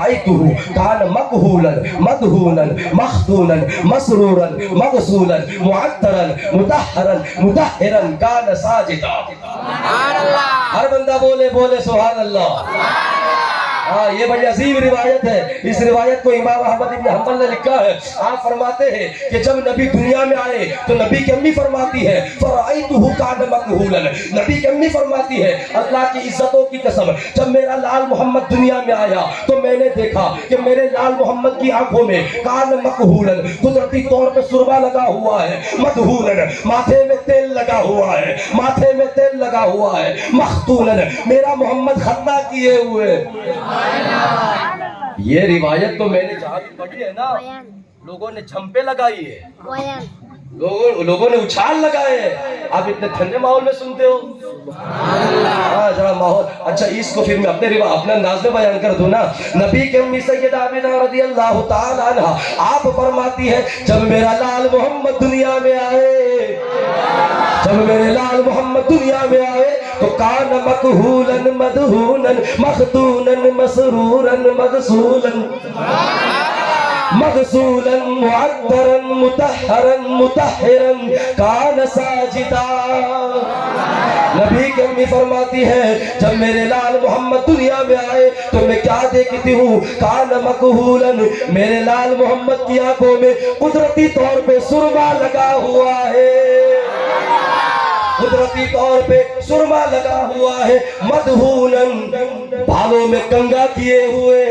فرأيته كان مكهولا مدهونا مختونا مسرورا مغسولا معطرا مطهرا مطهرا كان ساجدا. سبحان اللہ. ہر بندہ بولے بولے سبحان اللہ. ہاں یہ بڑی عظیم روایت ہے. اس روایت کو امام احمد ابن حنبل نے لکھا ہے. آپ فرماتے ہیں کہ جب نبی دنیا میں آئے تو نبی کی امی فرماتی ہے فرأيته كان مكهولا, نبی کی امی فرماتی ہے اللہ کی عزتوں کی قسم جب میرا لال محمد دنیا میں آیا تو میں نے دیکھا کہ میرے لال محمد کی آنکھوں میں کان مکہولا, قدرتی طور پہ سرما لگا ہوا ہے, مدہولا, ماتھے میں تیل لگا ہوا ہے, ماتھے میں تیل لگا ہوا ہے, مختولا, میرا محمد ختنہ کیے ہوئے. یہ روایت تو میں نے جہاں بھی پڑھی ہے نا لوگوں نے جھمپے لگائی ہے, لوگوں نے اچھال لگائے ہیں. آپ اتنے ٹھنڈے ماحول میں سنتے ہو. ہاں ذرا ماحول اچھا. اس کو پھر میں اپنے انداز میں بیان کر دوں نا. نبی کی امی سیدہ آمینہ رضی اللہ تعالیٰ عنہا آپ فرماتی ہے جب میرا لال محمد دنیا میں آئے, جب میرے لال محمد دنیا میں آئے تو کان مکہولا مدہونا مختونا مسرورا مغسولا مغسولا معطرا مطهرا مطهرا كان ساجدا. نبی کی امی فرماتی ہے جب میرے لال محمد دنیا میں آئے تو میں کیا دیکھتی ہوں, کان مکہولا, میرے لال محمد کی آنکھوں میں قدرتی طور پہ سرما لگا ہوا ہے, قدرتی طور پہ سرما لگا ہوا ہے, مدہولا, بالوں میں کنگا کیے ہوئے.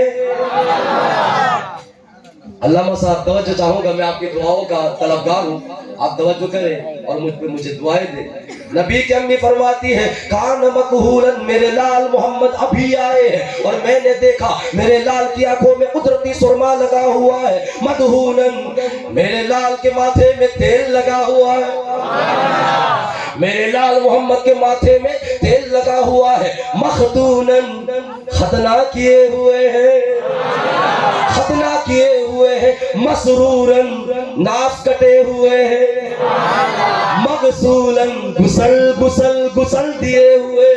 علامہ صاحب توجہ چاہوں گا, میں آپ کی دعاؤں کا طلبگار ہوں, آپ توجہ کریں اور مجھ پہ مجھے دعائیں دیں. نبی کی امی فرماتی ہے کان مکہولا, میرے لال محمد ابھی آئے ہیں اور میں نے دیکھا میرے لال کی آنکھوں میں قدرتی سرما لگا ہوا ہے, مدہونا, میرے لال کے ماتھے میں تیل لگا ہوا ہے, میرے لال محمد کے ماتھے میں تیل لگا ہوا ہے, مختونا, ختنہ کیے ہوئے ہیں, ختنہ کیے ہوئے ہیں, مسرورا, ناف کٹے ہوئے ہیں, مغسولا, غسل دیے ہوئے.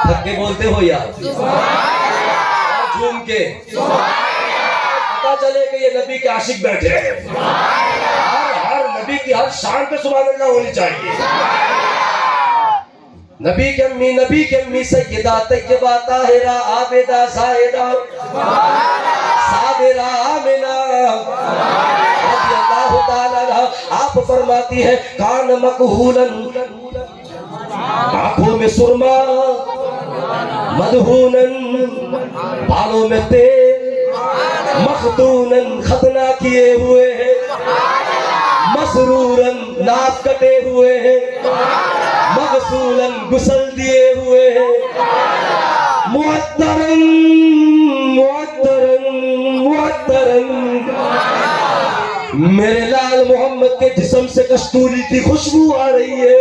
تھک کے بولتے ہو یار, جھوم کے پتا چلے کہ یہ نبی کے عاشق بیٹھے ہیں. ہر نبی کی ہر شان پہ سبحان اللہ ہونی چاہیے. نبی کے امی سیدہ طیبہ طاہرہ عابدہ زاہدہ صابرہ آمنہ رضی اللہ تعالیٰ عنہا آپ فرماتی ہے کان مکہولا, آنکھوں میں سرما, مدہونا, بالوں میں تیل, مختونا, ختنہ کیے ہوئے ہیں, مسرورا, ناف کٹے ہوئے ہیں, مغسولا, غسل دیے ہوئے ہیں, معطرا معطرا معطرا, میرے لال محمد کے جسم سے کستوری کی خوشبو آ رہی ہے,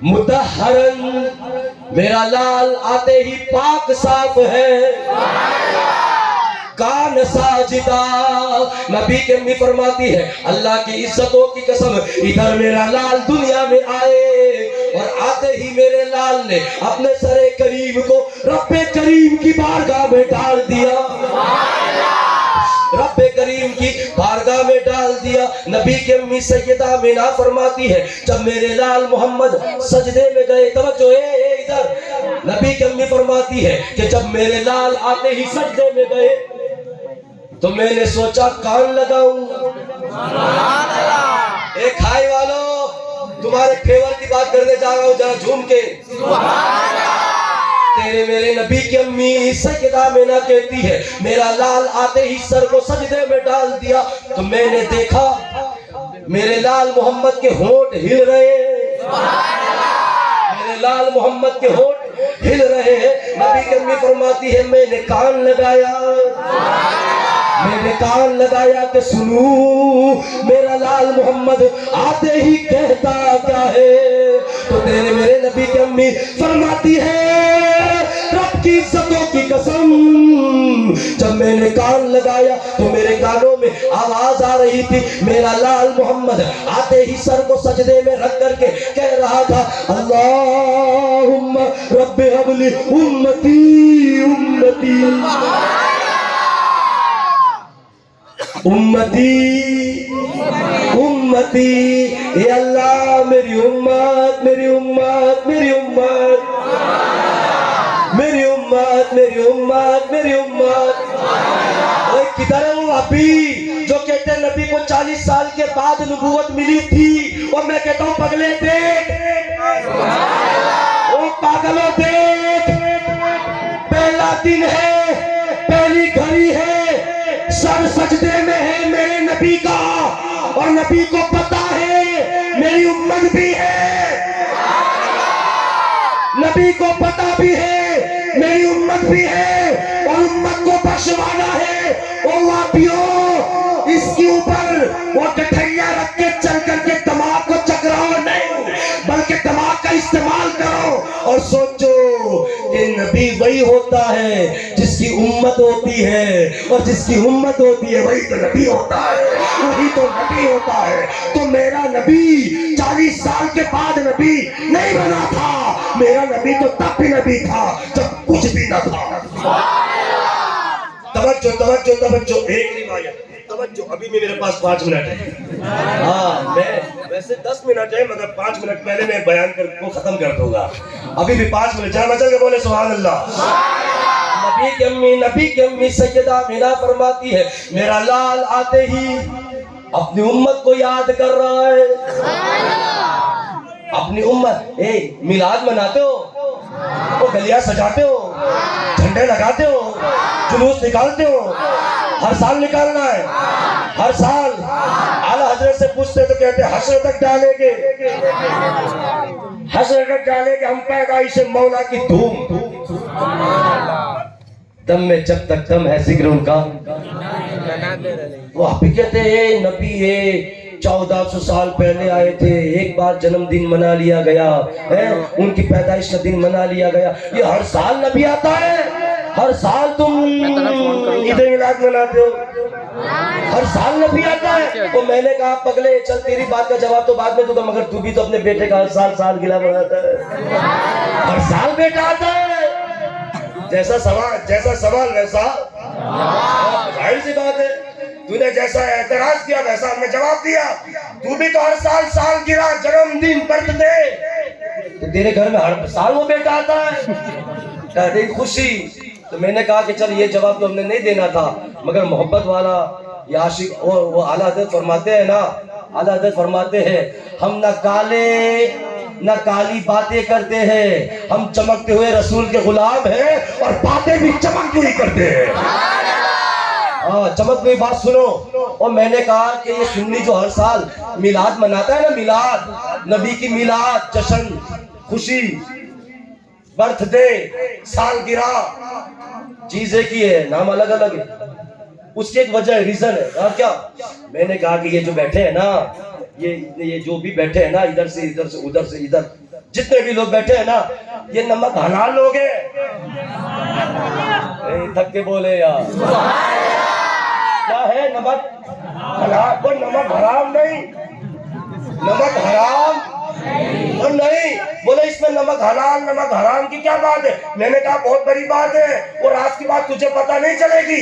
مطہرا, میرا لال آتے ہی پاک صاف ہے, کان ساجدہ. نبی کی امی فرماتی ہے اللہ کی عزتوں کی قسم ادھر میرا لال دنیا میں آئے اور آتے ہی میرے لال نے اپنے سر کریم کو رب کریم کی بارگاہ میں ڈال دیا, رب کریم کی بارگاہ میں ڈال دیا. نبی نبی کی امی سیدہ آمینہ فرماتی ہے جب میرے لال محمد سجدے میں گئے، توجہ ادھر، نبی کی امی فرماتی ہے کہ جب میرے لال آتے ہی سجدے میں گئے تو میں نے سوچا کان لگاؤں۔ اے کھائی والو، تمہارے فیور کی بات کرنے جا رہا ہوں، ذرا جھوم کے تیرے میرے نبی کی امی سیدہ آمینہ کہتی ہے میرا لال آتے ہی سر کو سجدے میں ڈال دیا تو میں نے دیکھا میرے لال محمد کے ہونٹ ہل رہے ہیں، میرے لال محمد کے ہونٹ ہل رہے ہیں۔ نبی کی امی فرماتی ہے میں نے کان لگایا، میں نے کان لگایا کہ سنوں میرا لال محمد آتے ہی کہتا کیا ہے، تو تیرے میرے نبی کی امی فرماتی ہے رب کی عزتوں کی قسم جب میں نے کان لگایا تو میرے کانوں میں آواز آ رہی تھی، میرا لال محمد آتے ہی سر کو سجدے میں رکھ کر کے کہہ رہا تھا اللہم رب ہب لی امتی امتی امتی امتی، اے اللہ میری امت میری امت میری امت میری امت میری امت میری امت۔ اوہ کدھر ہے وہ ابھی جو کہتے ہیں نبی کو 40 سال کے بعد نبوت ملی تھی، اور میں کہتا ہوں پگلے دیکھ، او پاگلوں دیکھ، پہلا دن ہے، پہلی گھڑی ہے، سر سجدے میں ہے میرے نبی کا، اور نبی کو پتا ہے میری امت بھی ہے، نبی کو پتا بھی ہے میری امت بھی ہے، اور امت کو بخشوانا ہے۔ او واپیو اس کے اوپر وہ گٹھیاں رکھ کے چل کر کے دماغ کو چکراؤ نہیں، بلکہ دماغ کا استعمال کرو اور سوچو کہ نبی وہی ہوتا ہے جس کی امت ہوتی ہے، اور جس کی امت ہوتی ہے وہی تو نبی ہوتا ہے، وہی تو نبی ہوتا ہے۔ تو میرا نبی 40 سال کے بعد نبی نہیں بنا تھا، میرا نبی تو تب بھی نبی تھا جب کچھ بھی نہ تھا۔ توجہ توجہ توجہ، ایک روایت توجہ، ابھی بھی میرے پاس 5 منٹ ہے، ہاں میں ویسے 10 منٹ ہے مگر 5 منٹ پہلے میں بیان کو ختم کر دوں گا، ابھی بھی 5 منٹ، جہاں مچل کے بولے سبحان اللہ۔ نبی کی امی سیدہ آمینہ فرماتی ہے میرا لال آتے ہی اپنی امت کو یاد کر رہا ہے، اپنی امت۔ اے میلاد مناتے ہو، وہ گلیاں سجاتے ہو، جھنڈے لگاتے ہو، جلوس نکالتے ہو، ہر سال نکالنا ہے، ہر سال اعلیٰ حضرت سے پوچھتے تو کہتے ہیں حشر تک ڈالیں گے، حشر تک ڈالیں گے ہم پیدائش مولا کی دھوم، دم میں جب تک دم ہے ذکر ان کا۔ وہ آپ ہی کہتے ہیں نبی ہے 1400 سال پہلے آئے تھے، ایک بار جنم دن منا لیا گیا ہے، ان کی پیدائش کا دن منا لیا گیا، یہ ہر سال نبی آتا ہے، ہر سال تم عید میلاد مناتے ہو، ہر سال نبی آتا ہے۔ تو میں نے کہا پگلے چل تیری بات کا جواب تو بعد میں دوں گا، مگر تو بھی تو اپنے بیٹے کا ہر سال گلا مناتا ہے، ہر سال بیٹا آتا ہے، جیسا سوال ویسا ظاہر سی بات ہے، تو نے جیسا اعتراض کیا ویسا ہم نے جواب دیا، تو بھی تو ہر سال گرا، جنم دن برتھ ڈے، تیرے گھر میں ہر سال وہ بیٹا آتا ہے، کہتے ہیں خوشی۔ تو میں نے کہا کہ چل یہ جواب تو ہم نے نہیں دینا تھا، مگر محبت والا یا عاشق، وہ اعلیٰ حضرت فرماتے ہیں نا، اعلیٰ حضرت فرماتے ہیں ہم نہ کالے نہ کالی باتیں کرتے ہیں، ہم چمکتے ہوئے رسول کے غلام ہیں، اور باتیں بھی چمکتی ہوئی کرتے ہیں۔ چمک گئی بات سنو۔ اور میں نے کہا کہ یہ سنی جو ہر سال میلاد مناتا ہے نا، میلاد نبی کی میلاد، جشن، خوشی، برتھ ڈے، سالگرہ، چیزیں کی ہے، نام الگ الگ ہے، اس کی ایک وجہ ہے، ریزن ہے۔ کیا؟ میں نے کہا کہ یہ جو بیٹھے ہیں نا، یہ جو بھی بیٹھے ہیں نا، ادھر سے ادھر سے ادھر، جتنے بھی لوگ بیٹھے ہیں نا، یہ نمک حلال لوگ ہیں۔ تھک کے بولے یار، کیا ہے نمک حلال؟ کوئی نمک حرام نہیں، نمک حرام اور نہیں بولے اس میں نمک حلال نمک حرام کی کیا بات ہے؟ میں نے کہا بہت بڑی بات ہے، اور آج کی بات تجھے پتہ نہیں چلے گی،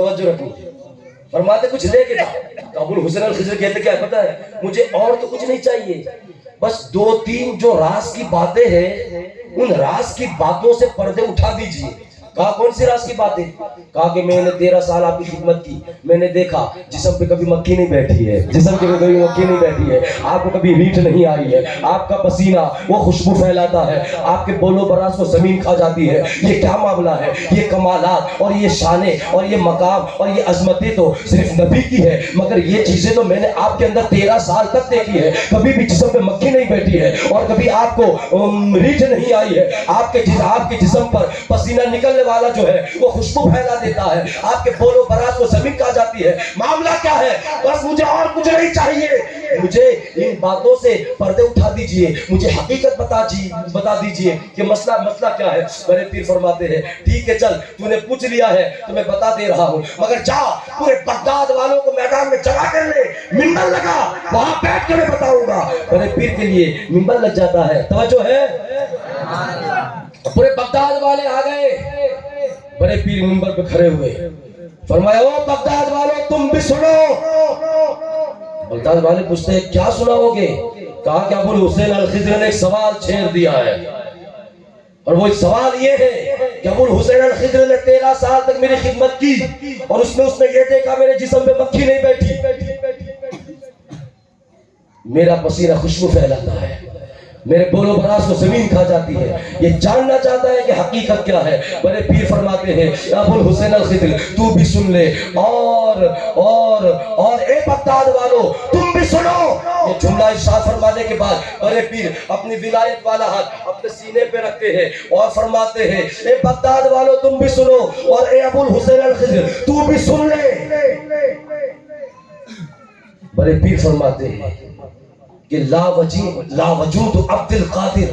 توجہ رکھنی. فرماتے کچھ لے کے جا. ابو الحسن الخضر کہتے کیا پتہ ہے, مجھے اور تو کچھ نہیں چاہیے, بس 2-3 جو راز کی باتیں ہیں ان راز کی باتوں سے پردے اٹھا دیجئے. کہا کون سی راز کی باتیں؟ کہا کہ میں نے 13 سال آپ کی خدمت کی, میں نے دیکھا جسم پہ کبھی مکھی نہیں بیٹھی ہے, جسم پہ کبھی مکھی نہیں بیٹھی ہے, آپ کو کبھی ریٹھ نہیں آئی ہے, آپ کا پسینہ وہ خوشبو پھیلاتا ہے, آپ کے بول و براز کو زمین کھا جاتی ہے. یہ کیا معاملہ ہے؟ یہ کمالات اور یہ شانیں اور یہ مقام اور یہ عظمتیں تو صرف نبی کی ہے, مگر یہ چیزیں تو میں نے آپ کے اندر 13 سال تک دیکھی ہے, کبھی بھی جسم پہ مکھی نہیں بیٹھی ہے اور کبھی آپ کو ریٹھ نہیں آئی ہے. آپ کے جسم پر پسینہ نکلنے والا جو ہے وہ خوشبو پھیلا دیتا ہے, آپ کے بول و براز کو زمین کھا جاتی ہے. معاملہ کیا ہے؟ بس مجھے اور کچھ نہیں چاہیے, مجھے ان باتوں سے پردے اٹھا دیجئے, مجھے حقیقت بتا دیجئے کہ مسئلہ کیا ہے. میرے پیر فرماتے ہیں ٹھیک ہے چل, تو نے پوچھ لیا ہے تو میں بتا دے رہا ہوں, مگر جا پورے بغداد والوں کو میدان میں جمع کر لے, منبر لگا, وہاں بیٹھ کے میں بتاؤں گا. میرے پیر کے لیے منبر لگ جاتا ہے. توجہ ہے, پورے بغداد والے آ گئے, بڑے پیر منبر پہ کھڑے ہوئے, فرمایا او بغداد والوں تم بھی سنو. بغداد والے پوچھتے ہیں کیا سناؤ گے؟ کہا کہ ابو الحسین الخضر نے ایک سوال چھیڑ دیا ہے, اور وہ سوال یہ ہے کہ ابو الحسین الخضر نے 13 سال تک میری خدمت کی اور اس نے یہ دیکھا میرے جسم پہ مکھی نہیں بیٹھی, میرا پسینہ خوشبو پھیلاتا ہے, میرے بول و براز کو زمین کھا جاتی ہے. یہ جاننا چاہتا ہے کہ حقیقت کیا ہے. بڑے پیر فرماتے ہیں ابو الحسین الخضر تو بھی سن لے, اور اے بغداد والو تم بھی سنو. یہ جملہ ارشاد فرمانے کے بعد بڑے پیر اپنی ولایت والا ہاتھ اپنے سینے پہ رکھتے ہیں اور فرماتے ہیں اے بغداد والو تم بھی سنو, اور اے ابو الحسین الخضر تو بھی سن لے. بڑے پیر فرماتے ہیں کہ لا وجود عبد القادر.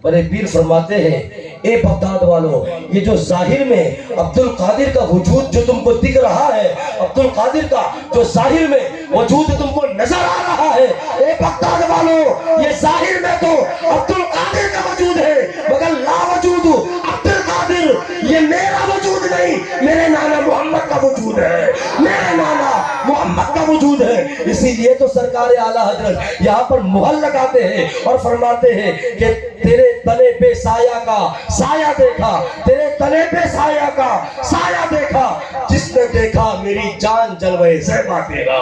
بڑے پیر فرماتے ہیں اے بغداد والو, یہ جو ظاہر میں عبد القادر کا وجود جو تم کو دکھ رہا ہے, عبد القادر کا جو ظاہر میں وجود تم کو نظر آ رہا ہے, اے بغداد والو یہ ظاہر میں تو عبد القادر کا وجود ہے, مگر لا وجود عبد القادر, یہ میرا وجود نہیں, میرے نانا محمد کا وجود ہے, میرے نانا محمد کا وجود ہے. اسی لیے تو سرکار اعلیٰ حضرت یہاں پر مہر لگاتے ہیں اور فرماتے ہیں کہ تیرے تنے پہ سایہ کا سایہ دیکھا, تیرے تنے پہ سایہ کا سایہ دیکھا, جس نے دیکھا میری جان جلوہ زیبا تیرا,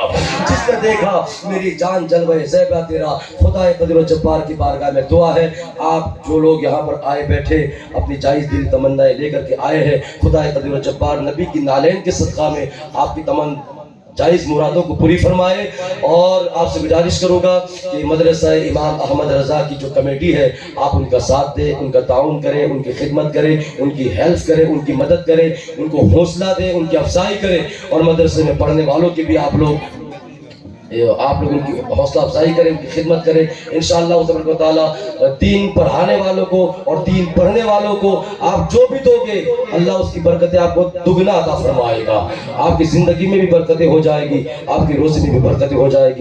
جس نے دیکھا میری جان جلوہ زیبا تیرا. خدا قدیر و جبار کی بارگاہ میں دعا ہے, آپ جو لوگ یہاں پر آئے بیٹھے اپنی جائز دل تمنائیں لے کر کے آئے ہیں, خدا قدیر و جبار نبی کی نالین کے صدقہ میں آپ کی جائز مرادوں کو پوری فرمائے. اور آپ سے گزارش کروں گا کہ مدرسہ امام احمد رضا کی جو کمیٹی ہے آپ ان کا ساتھ دیں, ان کا تعاون کریں, ان کی خدمت کریں, ان کی ہیلپ کریں, ان کی مدد کریں, ان کو حوصلہ دیں, ان کی افزائی کریں, اور مدرسے میں پڑھنے والوں کی بھی آپ لوگ ان کی حوصلہ افزائی کریں, ان کی خدمت کریں. انشاءاللہ تبارک و تعالیٰ دین پڑھانے والوں کو اور دین پڑھنے والوں کو آپ جو بھی دو گے اللہ اس کی برکتیں آپ کو دگنا عطا فرمائے گا. آپ کی زندگی میں بھی برکتیں ہو جائے گی, آپ کی روزی میں بھی برکتیں ہو جائے گی.